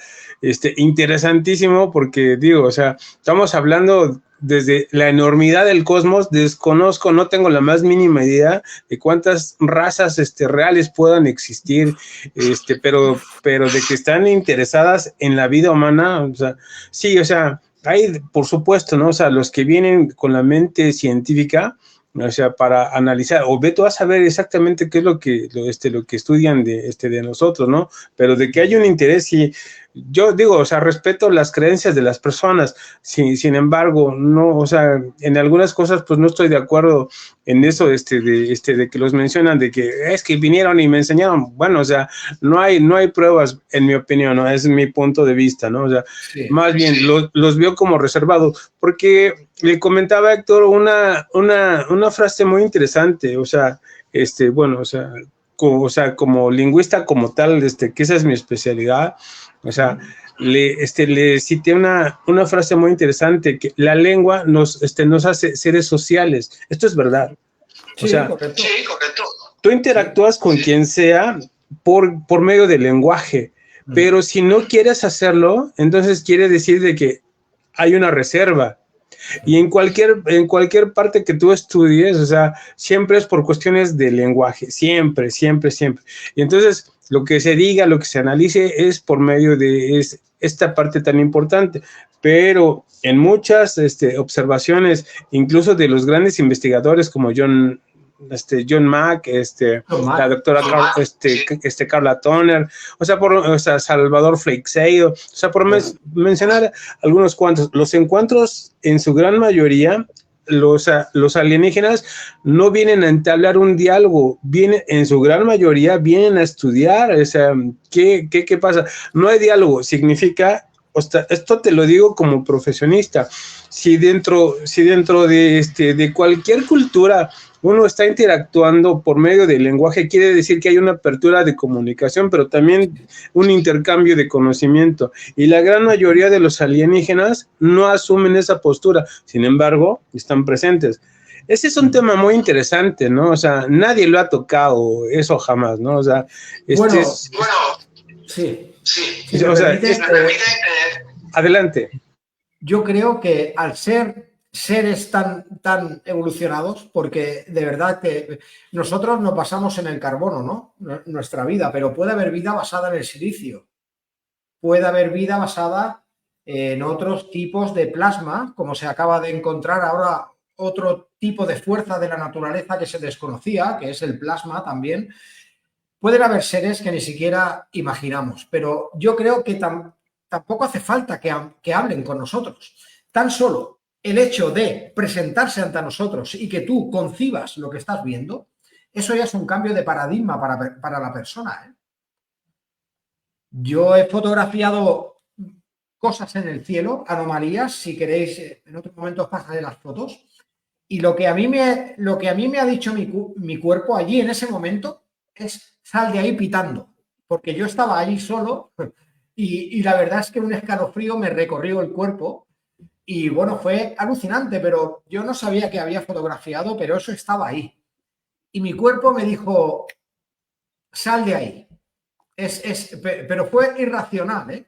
interesantísimo porque digo, o sea, estamos hablando desde la enormidad del cosmos, desconozco, no tengo la más mínima idea de cuántas razas reales puedan existir, pero de que están interesadas en la vida humana, o sea, sí, o sea, hay, por supuesto, ¿no? O sea, los que vienen con la mente científica, o sea, para analizar, o ve tú a saber exactamente qué es lo que estudian de nosotros, ¿no? Pero de que hay un interés, y yo digo, o sea, respeto las creencias de las personas, sin embargo, no, o sea, en algunas cosas, pues no estoy de acuerdo en eso, de que los mencionan, de que es que vinieron y me enseñaron. Bueno, o sea, no hay pruebas, en mi opinión, ¿no? Es mi punto de vista, ¿no? O sea, sí, más bien los veo como reservados, porque le comentaba a Héctor una frase muy interesante, o sea, bueno, o sea, como lingüista como tal, que esa es mi especialidad, o sea, le cité una frase muy interesante, que la lengua nos hace seres sociales. Esto es verdad. O sea, correcto. Sí, correcto. Tú interactúas con quien sea por medio del lenguaje, pero si no quieres hacerlo, entonces quiere decir de que hay una reserva. Y en cualquier parte que tú estudies, o sea, siempre es por cuestiones de lenguaje, siempre, siempre, siempre. Y entonces, lo que se diga, lo que se analice es por medio de esta parte tan importante. Pero en muchas observaciones, incluso de los grandes investigadores como John Mack, la doctora Carla Toner, o sea, Salvador Freixedo, o sea, por mencionar algunos cuantos, los encuentros en su gran mayoría, los alienígenas no vienen a entablar un diálogo, en su gran mayoría vienen a estudiar, o sea, ¿qué pasa? No hay diálogo, significa, o sea, esto te lo digo como profesionista, si dentro de cualquier cultura uno está interactuando por medio del lenguaje, quiere decir que hay una apertura de comunicación, pero también un intercambio de conocimiento. Y la gran mayoría de los alienígenas no asumen esa postura, sin embargo, están presentes. Ese es un tema muy interesante, ¿no? O sea, nadie lo ha tocado, eso jamás, ¿no? O sea, sí. O sea, adelante. Yo creo que al ser seres tan evolucionados, porque de verdad que nosotros nos basamos en el carbono, ¿no? Nuestra vida, pero puede haber vida basada en el silicio, puede haber vida basada en otros tipos de plasma, como se acaba de encontrar ahora otro tipo de fuerza de la naturaleza que se desconocía, que es el plasma también. Pueden haber seres que ni siquiera imaginamos, pero yo creo que tampoco hace falta que hablen con nosotros. Tan solo el hecho de presentarse ante nosotros y que tú concibas lo que estás viendo, eso ya es un cambio de paradigma para la persona, ¿eh? Yo he fotografiado cosas en el cielo, anomalías, si queréis, en otro momento os pasaré las fotos, y lo que a mí me ha dicho mi cuerpo allí en ese momento es: sal de ahí pitando, porque yo estaba allí solo y la verdad es que un escalofrío me recorrió el cuerpo. Y bueno, fue alucinante, pero yo no sabía que había fotografiado, pero eso estaba ahí. Y mi cuerpo me dijo: sal de ahí. Pero fue irracional, ¿eh?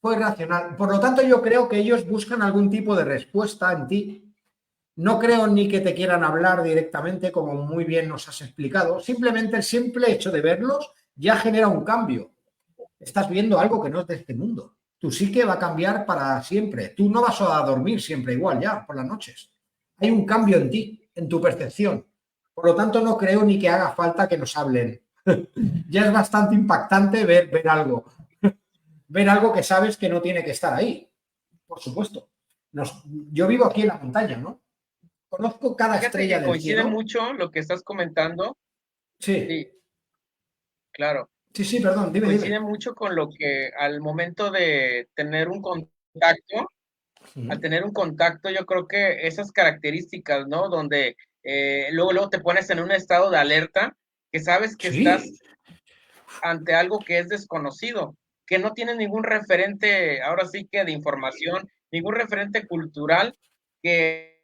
Fue irracional. Por lo tanto, yo creo que ellos buscan algún tipo de respuesta en ti. No creo ni que te quieran hablar directamente, como muy bien nos has explicado. Simplemente el simple hecho de verlos ya genera un cambio. Estás viendo algo que no es de este mundo. Tu psique va a cambiar para siempre. Tú no vas a dormir siempre igual ya por las noches. Hay un cambio en ti, en tu percepción. Por lo tanto, no creo ni que haga falta que nos hablen. Ya es bastante impactante ver algo. Ver algo que sabes que no tiene que estar ahí. Por supuesto. Yo vivo aquí en la montaña, ¿no? Conozco cada estrella del cielo. Coincide mucho lo que estás comentando. Sí, claro. Sí, perdón, dime. Coincide mucho con lo que al momento de tener un contacto, al tener un contacto, yo creo que esas características, ¿no? Donde luego te pones en un estado de alerta, que sabes que estás ante algo que es desconocido, que no tienes ningún referente, ahora sí que de información, ningún referente cultural que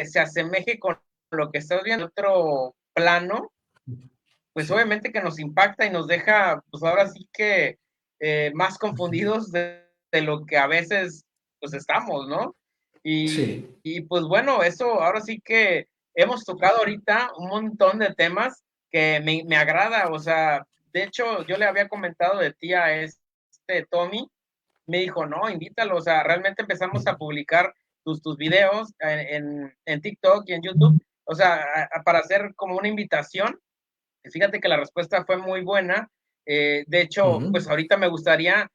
se asemeje con lo que estás viendo en otro plano, pues obviamente que nos impacta y nos deja, pues ahora sí que más confundidos de lo que a veces pues estamos, ¿no? Y pues bueno, eso ahora sí que hemos tocado ahorita un montón de temas que me agrada, o sea, de hecho yo le había comentado de ti a Tommy, me dijo, no, invítalo, o sea, realmente empezamos a publicar tus videos en TikTok y en YouTube, o sea, para hacer como una invitación. Fíjate que la respuesta fue muy buena. De hecho, pues ahorita me gustaría,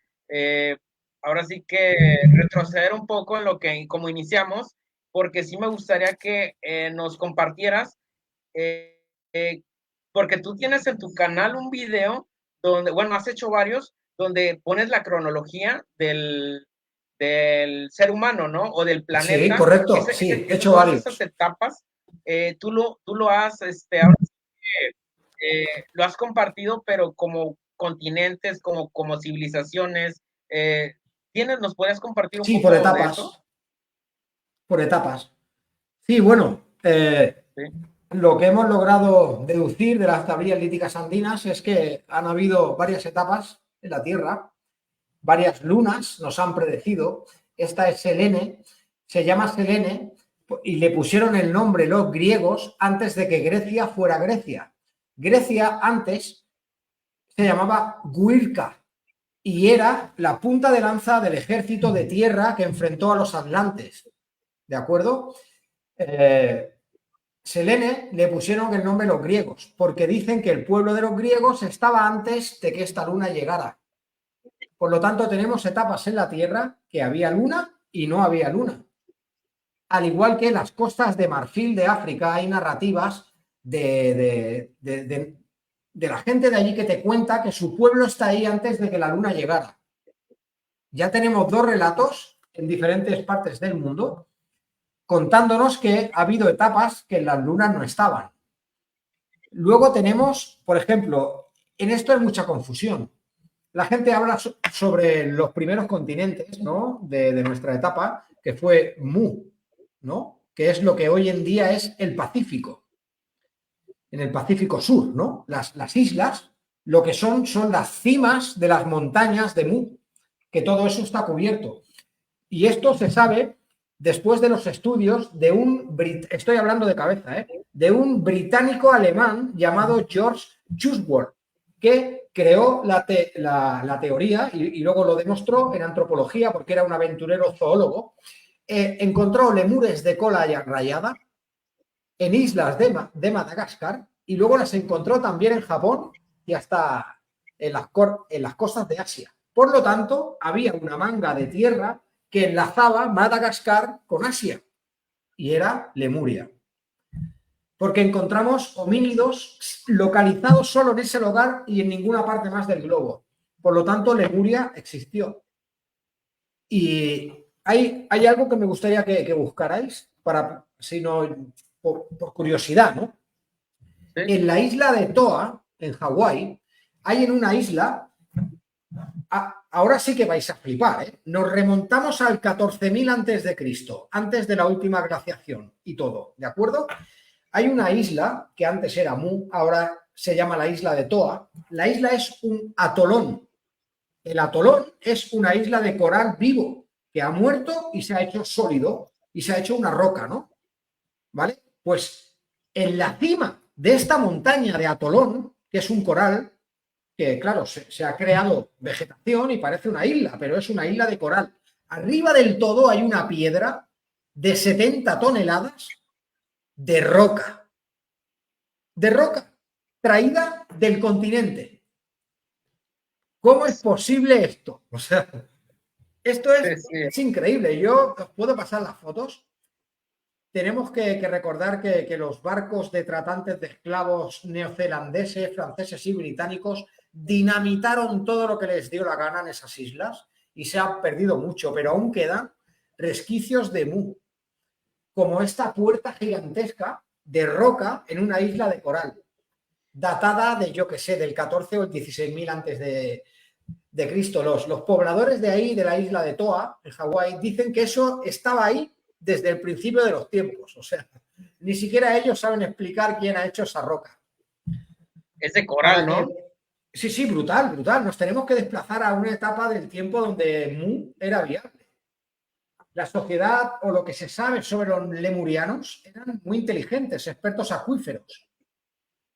ahora sí que retroceder un poco en lo que como iniciamos, porque sí me gustaría que nos compartieras, porque tú tienes en tu canal un video donde, bueno, has hecho varios, donde pones la cronología del ser humano, ¿no? O del planeta. Sí, correcto. He hecho varios. Esas etapas, tú lo has, ahora sí que, lo has compartido, pero como continentes, como civilizaciones. ¿Nos puedes compartir un poco por etapas, de eso? Por etapas. Sí, bueno, lo que hemos logrado deducir de las tablillas líticas andinas es que han habido varias etapas en la Tierra, varias lunas nos han predecido. Esta es Selene. se llama Selene y le pusieron el nombre los griegos antes de que Grecia fuera Grecia. Grecia antes se llamaba Guilca y era la punta de lanza del ejército de tierra que enfrentó a los atlantes. ¿De acuerdo? Selene le pusieron el nombre los griegos porque dicen que el pueblo de los griegos estaba antes de que esta luna llegara. Por lo tanto, tenemos etapas en la Tierra que había luna y no había luna. Al igual que en las costas de Marfil de África hay narrativas de la gente de allí que te cuenta que su pueblo está ahí antes de que la luna llegara. Ya tenemos 2 relatos en diferentes partes del mundo contándonos que ha habido etapas que las lunas no estaban. Luego tenemos, por ejemplo, en esto hay mucha confusión. La gente habla sobre los primeros continentes, ¿no?, de nuestra etapa, que fue Mu, ¿no?, que es lo que hoy en día es el Pacífico, en el Pacífico Sur, ¿no? Las islas, lo que son las cimas de las montañas de Mu, que todo eso está cubierto. Y esto se sabe después de los estudios de estoy hablando de cabeza, de un británico alemán llamado George Chusworth, que creó la teoría y luego lo demostró en antropología porque era un aventurero zoólogo. Encontró lemures de cola rayada en islas de Madagascar y luego las encontró también en Japón y hasta en las costas de Asia. Por lo tanto, había una manga de tierra que enlazaba Madagascar con Asia y era Lemuria. Porque encontramos homínidos localizados solo en ese lugar y en ninguna parte más del globo. Por lo tanto, Lemuria existió. Y hay algo que me gustaría que buscarais, por curiosidad, ¿no? ¿Sí? En la isla de Toa, en Hawái, hay en una isla... Ahora sí que vais a flipar, ¿eh? Nos remontamos al 14.000 antes de Cristo, antes de la última glaciación y todo, ¿de acuerdo? Hay una isla que antes era Mu, ahora se llama la isla de Toa. La isla es un atolón. El atolón es una isla de coral vivo que ha muerto y se ha hecho sólido y se ha hecho una roca, ¿no? ¿Vale? Pues en la cima de esta montaña de atolón, que es un coral, que claro, se ha creado vegetación y parece una isla, pero es una isla de coral. Arriba del todo hay una piedra de 70 toneladas de roca, traída del continente. ¿Cómo es posible esto? O sea, esto es increíble. Yo os puedo pasar las fotos. Tenemos que recordar que los barcos de tratantes de esclavos neozelandeses, franceses y británicos dinamitaron todo lo que les dio la gana en esas islas y se ha perdido mucho, pero aún quedan resquicios de Mu, como esta puerta gigantesca de roca en una isla de coral, datada de, yo que sé, del 14 o el 16.000 antes de Cristo. Los pobladores de ahí, de la isla de Toa, en Hawái, dicen que eso estaba ahí desde el principio de los tiempos. O sea, ni siquiera ellos saben explicar quién ha hecho esa roca. Es de coral, ¿no? Sí, brutal, brutal. Nos tenemos que desplazar a una etapa del tiempo donde Mu era viable. La sociedad o lo que se sabe sobre los lemurianos eran muy inteligentes, expertos acuíferos,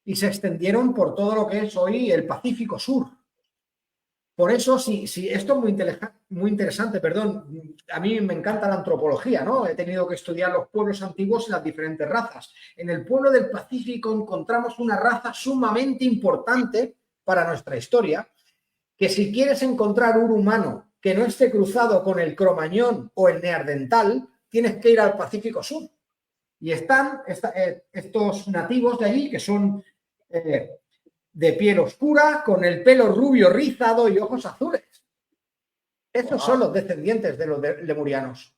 y se extendieron por todo lo que es hoy el Pacífico Sur. Por eso, si esto es muy interesante, perdón, a mí me encanta la antropología, ¿no? He tenido que estudiar los pueblos antiguos y las diferentes razas. En el pueblo del Pacífico encontramos una raza sumamente importante para nuestra historia, que si quieres encontrar un humano que no esté cruzado con el cromañón o el neandertal, tienes que ir al Pacífico Sur. Y están estos nativos de allí que son... de piel oscura, con el pelo rubio rizado y ojos azules. Esos son los descendientes de los lemurianos.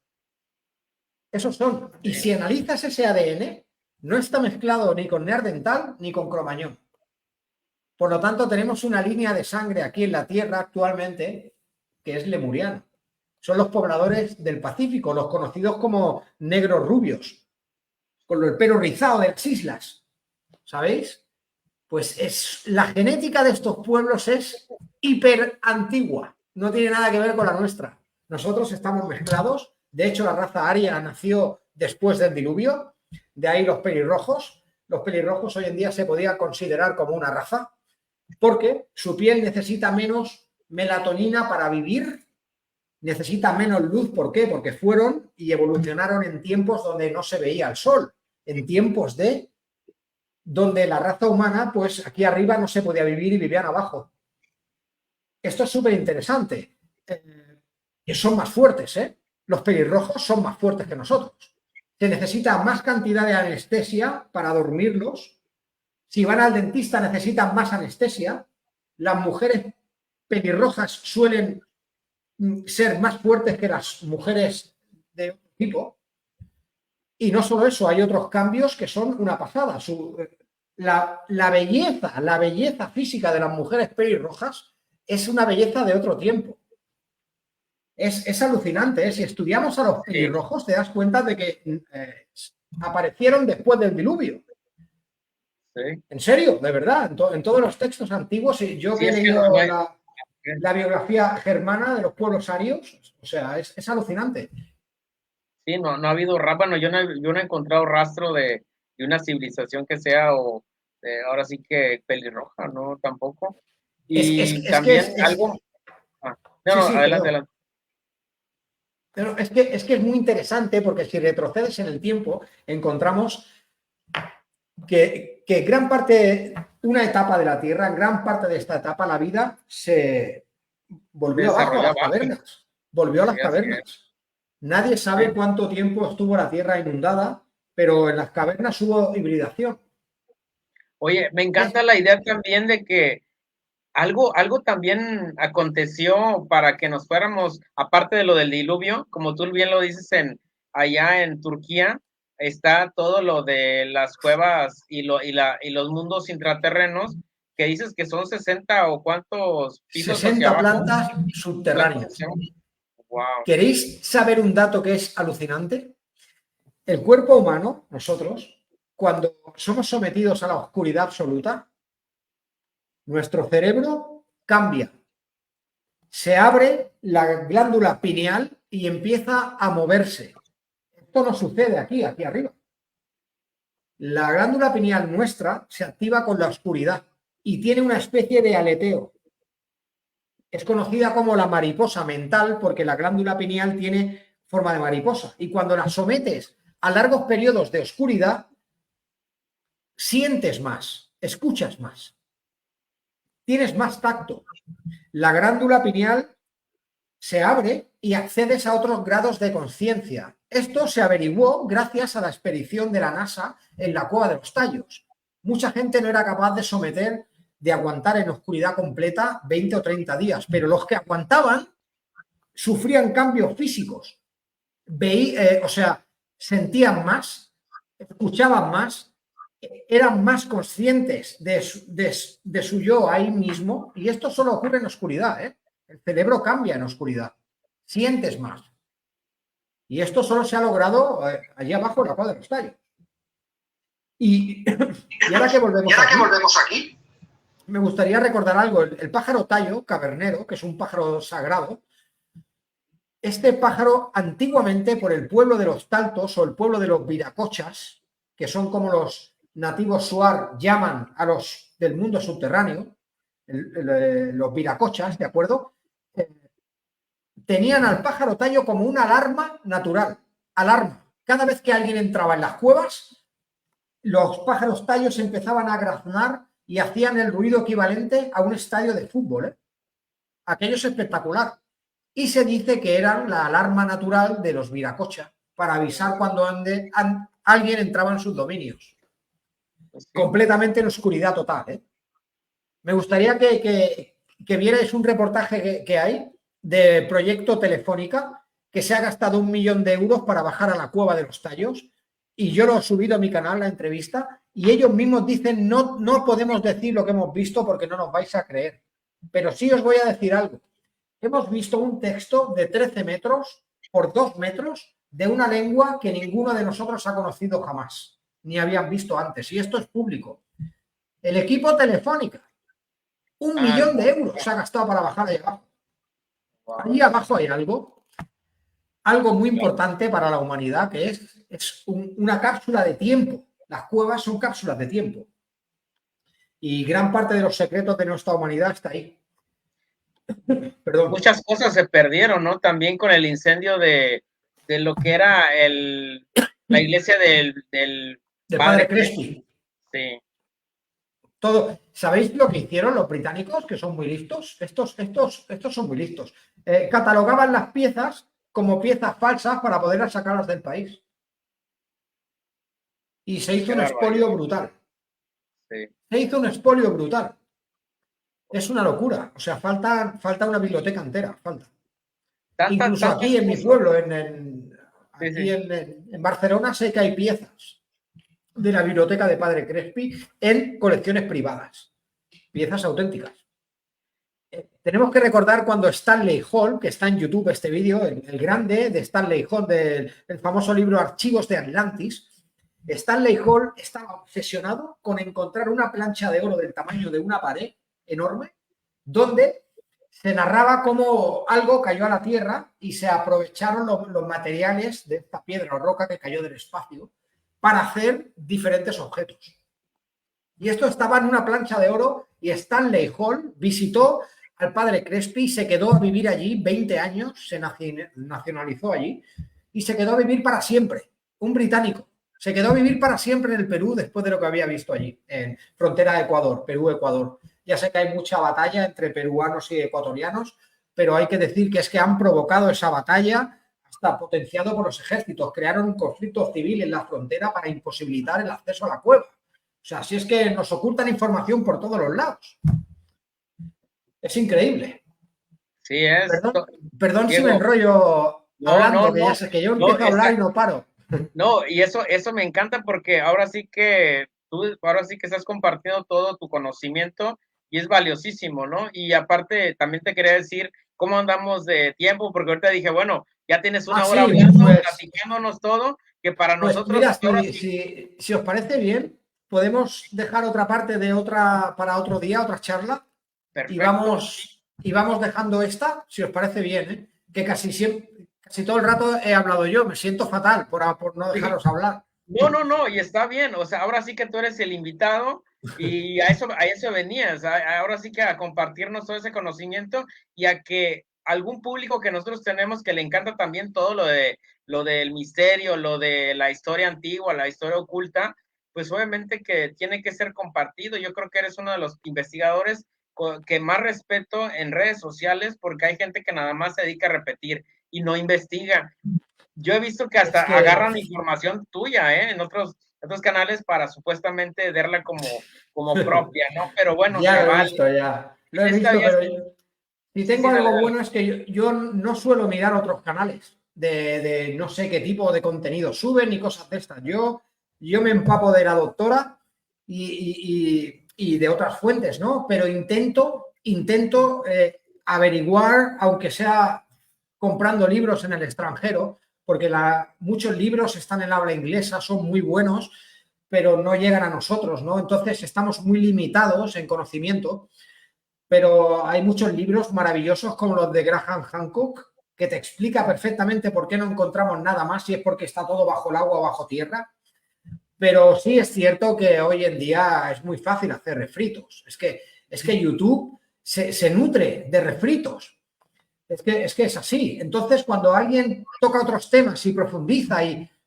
Esos son. Y si analizas ese ADN, no está mezclado ni con neandertal ni con cromañón. Por lo tanto, tenemos una línea de sangre aquí en la Tierra actualmente que es lemuriano. Son los pobladores del Pacífico, los conocidos como negros rubios, con el pelo rizado de las islas. ¿Sabéis? Pues la genética de estos pueblos es hiper antigua, no tiene nada que ver con la nuestra. Nosotros estamos mezclados De hecho, la raza aria nació después del diluvio, de ahí los pelirrojos. Los pelirrojos hoy en día se podía considerar como una raza porque su piel necesita menos melatonina para vivir, necesita menos luz. ¿Por qué? Porque fueron y evolucionaron en tiempos donde no se veía el sol, en tiempos donde la raza humana, pues aquí arriba no se podía vivir y vivían abajo. Esto es súper interesante. Son más fuertes, ¿eh? Los pelirrojos son más fuertes que nosotros. Se necesita más cantidad de anestesia para dormirlos. Si van al dentista necesitan más anestesia. Las mujeres pelirrojas suelen ser más fuertes que las mujeres de otro tipo. Y no solo eso, hay otros cambios que son una pasada. La belleza física de las mujeres pelirrojas es una belleza de otro tiempo. Es alucinante, ¿eh? Si estudiamos a los pelirrojos te das cuenta de que aparecieron después del diluvio. Sí. En serio, de verdad, en todos los textos antiguos, yo que he leído la biografía germana de los pueblos arios, o sea, es alucinante. Sí, no ha habido bueno, yo no he encontrado rastro de una civilización que sea ahora sí que pelirroja, ¿no? Tampoco. Y también algo... adelante. Pero es que es muy interesante porque si retrocedes en el tiempo encontramos que gran parte, una etapa de la Tierra, en gran parte de esta etapa la vida se volvió abajo a las cavernas. Volvió a las cavernas. Nadie sabe cuánto tiempo estuvo la Tierra inundada, pero en las cavernas hubo hibridación. Oye, me encanta la idea también de que algo también aconteció para que nos fuéramos, aparte de lo del diluvio, como tú bien lo dices, allá en Turquía, está todo lo de las cuevas y los mundos intraterrenos, que dices que son 60 o cuántos pisos 60 plantas subterráneas. Wow. ¿Queréis saber un dato que es alucinante? El cuerpo humano, nosotros, cuando somos sometidos a la oscuridad absoluta, nuestro cerebro cambia. Se abre la glándula pineal y empieza a moverse. Esto no sucede aquí arriba. La glándula pineal nuestra se activa con la oscuridad y tiene una especie de aleteo. Es conocida como la mariposa mental porque la glándula pineal tiene forma de mariposa. Y cuando la sometes a largos periodos de oscuridad, sientes más, escuchas más, tienes más tacto. La glándula pineal se abre y accedes a otros grados de conciencia. Esto se averiguó gracias a la expedición de la NASA en la Cueva de los Tallos. Mucha gente no era capaz de aguantar en oscuridad completa 20 o 30 días, pero los que aguantaban sufrían cambios físicos. Sentían más, escuchaban más, eran más conscientes de su yo ahí mismo, y esto solo ocurre en oscuridad, ¿eh? El cerebro cambia en oscuridad, sientes más. Y esto solo se ha logrado allí abajo en la Cueva de los Tallos. Y ahora que volvemos aquí, me gustaría recordar algo. El pájaro tallo cavernero, que es un pájaro sagrado, este pájaro antiguamente por el pueblo de los Taltos o el pueblo de los Viracochas, que son como los nativos Shuar llaman a los del mundo subterráneo, los Viracochas, ¿de acuerdo? Tenían al pájaro tallo como una alarma natural, alarma. Cada vez que alguien entraba en las cuevas, los pájaros tallos empezaban a graznar y hacían el ruido equivalente a un estadio de fútbol, ¿eh? Aquello es espectacular. Y se dice que eran la alarma natural de los Viracocha para avisar cuando alguien entraba en sus dominios. Sí. Completamente en oscuridad total, ¿eh? Me gustaría que vierais un reportaje que hay de Proyecto Telefónica, que se ha gastado 1 millón de euros para bajar a la Cueva de los Tallos, y yo lo he subido a mi canal, la entrevista, y ellos mismos dicen no podemos decir lo que hemos visto porque no nos vais a creer. Pero sí os voy a decir algo. Hemos visto un texto de 13 metros por 2 metros de una lengua que ninguno de nosotros ha conocido jamás, ni habían visto antes, y esto es público. El equipo Telefónica, 1 millón de euros se ha gastado para bajar allá abajo. Allí abajo hay algo. algo muy importante para la humanidad, que es una cápsula de tiempo. Las cuevas son cápsulas de tiempo. Y gran parte de los secretos de nuestra humanidad está ahí. Perdón. Muchas cosas se perdieron, ¿no? También con el incendio de lo que era la iglesia del Padre Crespi. Sí. Todo. ¿Sabéis lo que hicieron los británicos, que son muy listos? Estos son muy listos. Catalogaban las piezas como piezas falsas para poderlas sacarlas del país. Y se hizo un expolio brutal. Sí. Se hizo un expolio brutal. Es una locura. O sea, falta una biblioteca entera. Falta. Incluso aquí en mi pueblo, en Barcelona, sé que hay piezas de la biblioteca de Padre Crespi en colecciones privadas. Piezas auténticas. Tenemos que recordar cuando Stanley Hall, que está en YouTube este vídeo, el grande de Stanley Hall, del famoso libro Archivos de Atlantis. Stanley Hall estaba obsesionado con encontrar una plancha de oro del tamaño de una pared enorme, donde se narraba cómo algo cayó a la Tierra y se aprovecharon los materiales de esta piedra o roca que cayó del espacio para hacer diferentes objetos. Y esto estaba en una plancha de oro y Stanley Hall visitó al Padre Crespi y se quedó a vivir allí 20 años, se nacionalizó allí y se quedó a vivir para siempre, un británico. Se quedó a vivir para siempre en el Perú después de lo que había visto allí, en frontera de Ecuador, Perú-Ecuador. Ya sé que hay mucha batalla entre peruanos y ecuatorianos, pero hay que decir que es que han provocado esa batalla hasta potenciado por los ejércitos. Crearon un conflicto civil en la frontera para imposibilitar el acceso a la cueva. O sea, si es que nos ocultan información por todos los lados. Es increíble. Sí, es. Perdón si me enrollo hablando, que ya sé que yo empiezo a hablar y no paro. No, y eso me encanta porque ahora sí que estás compartiendo todo tu conocimiento y es valiosísimo, ¿no? Y aparte, también te quería decir cómo andamos de tiempo, porque ahorita dije, bueno, ya tienes una hora hablando, platicándonos todo, que para nosotros... Mira, si os parece bien, podemos dejar otra parte para otro día, otra charla. Perfecto. Y vamos dejando esta, si os parece bien, que casi todo el rato he hablado yo, me siento fatal por no dejaros hablar. No, y está bien, o sea, ahora sí que tú eres el invitado y a eso venías, ahora sí que a compartirnos todo ese conocimiento y a que algún público que nosotros tenemos que le encanta también todo lo del misterio, lo de la historia antigua, la historia oculta, pues obviamente que tiene que ser compartido. Yo creo que eres uno de los investigadores que más respeto en redes sociales, porque hay gente que nada más se dedica a repetir y no investiga. Yo he visto que hasta agarran información tuya, en otros canales para supuestamente darla como propia, ¿no? Pero bueno, ya lo he visto, ya. Lo he visto, pero si tengo algo bueno es que yo no suelo mirar otros canales de no sé qué tipo de contenido suben ni cosas de estas. Yo me empapo de la doctora y de otras fuentes, ¿no? Pero intento averiguar, aunque sea comprando libros en el extranjero, porque muchos libros están en habla inglesa, son muy buenos, pero no llegan a nosotros, ¿no? Entonces estamos muy limitados en conocimiento, pero hay muchos libros maravillosos como los de Graham Hancock, que te explica perfectamente por qué no encontramos nada más, si es porque está todo bajo el agua o bajo tierra. Pero sí es cierto que hoy en día es muy fácil hacer refritos. Es que YouTube se nutre de refritos. Es que es así. Entonces, cuando alguien toca otros temas y profundiza,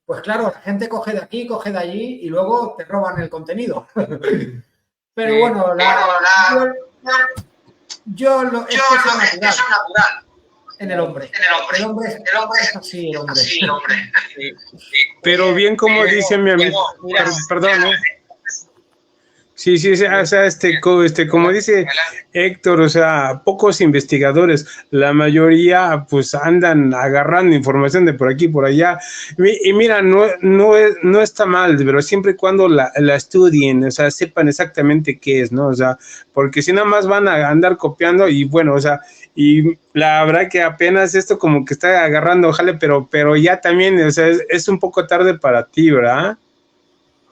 pues claro, la gente coge de aquí, coge de allí y luego te roban el contenido. Pero sí, bueno, es natural en el hombre. El hombre es así, el hombre. Sí. Pero bien como dice mi amigo, perdón, Sí, o sea, como dice Héctor, o sea, pocos investigadores, la mayoría pues andan agarrando información de por aquí y por allá, y mira, no está mal, pero siempre y cuando la estudien, o sea, sepan exactamente qué es, ¿no? O sea, porque si nada más van a andar copiando y bueno, o sea, y la verdad que apenas esto como que está agarrando, jale, pero ya también, o sea, es un poco tarde para ti, ¿verdad?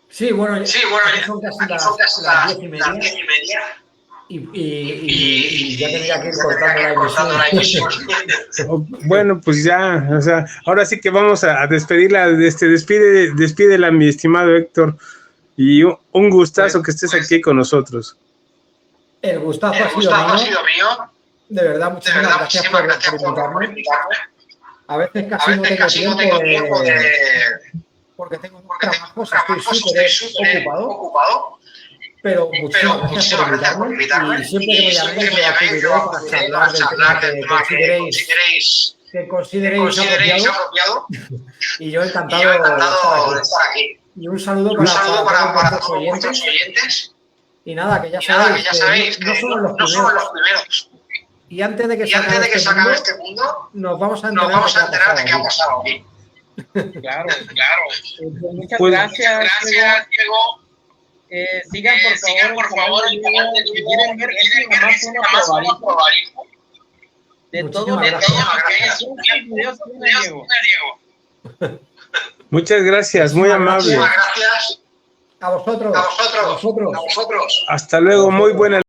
Sí, bueno, son casi las 10:30. y ya tendría que ir cortando la emisión. Bueno, pues ya, o sea, ahora sí que vamos a despedirla, despídela, mi estimado Héctor, y un gustazo que estés aquí con nosotros. El gustazo ha sido mío. De verdad, muchísimas gracias por invitarme. A veces casi no tengo tiempo porque tengo trabajos, estoy súper ocupado. Pero muchísimas gracias por invitarme. Y siempre que me llaméis, yo acudiré para hablar del tema que consideréis apropiado. Y yo encantado de estar aquí. Y un saludo para todos vuestros oyentes. Y nada, que ya sabéis, no somos los primeros. Y antes de que se acabe este mundo, nos vamos a enterar de qué ha pasado aquí. Claro. Muchas gracias, Diego. Sigan por favor el canal de YouTube. Quieren ver más unos probaditos de todo lo que Diego. Muchas gracias, muy amable. A vosotros. Hasta luego, muy buena.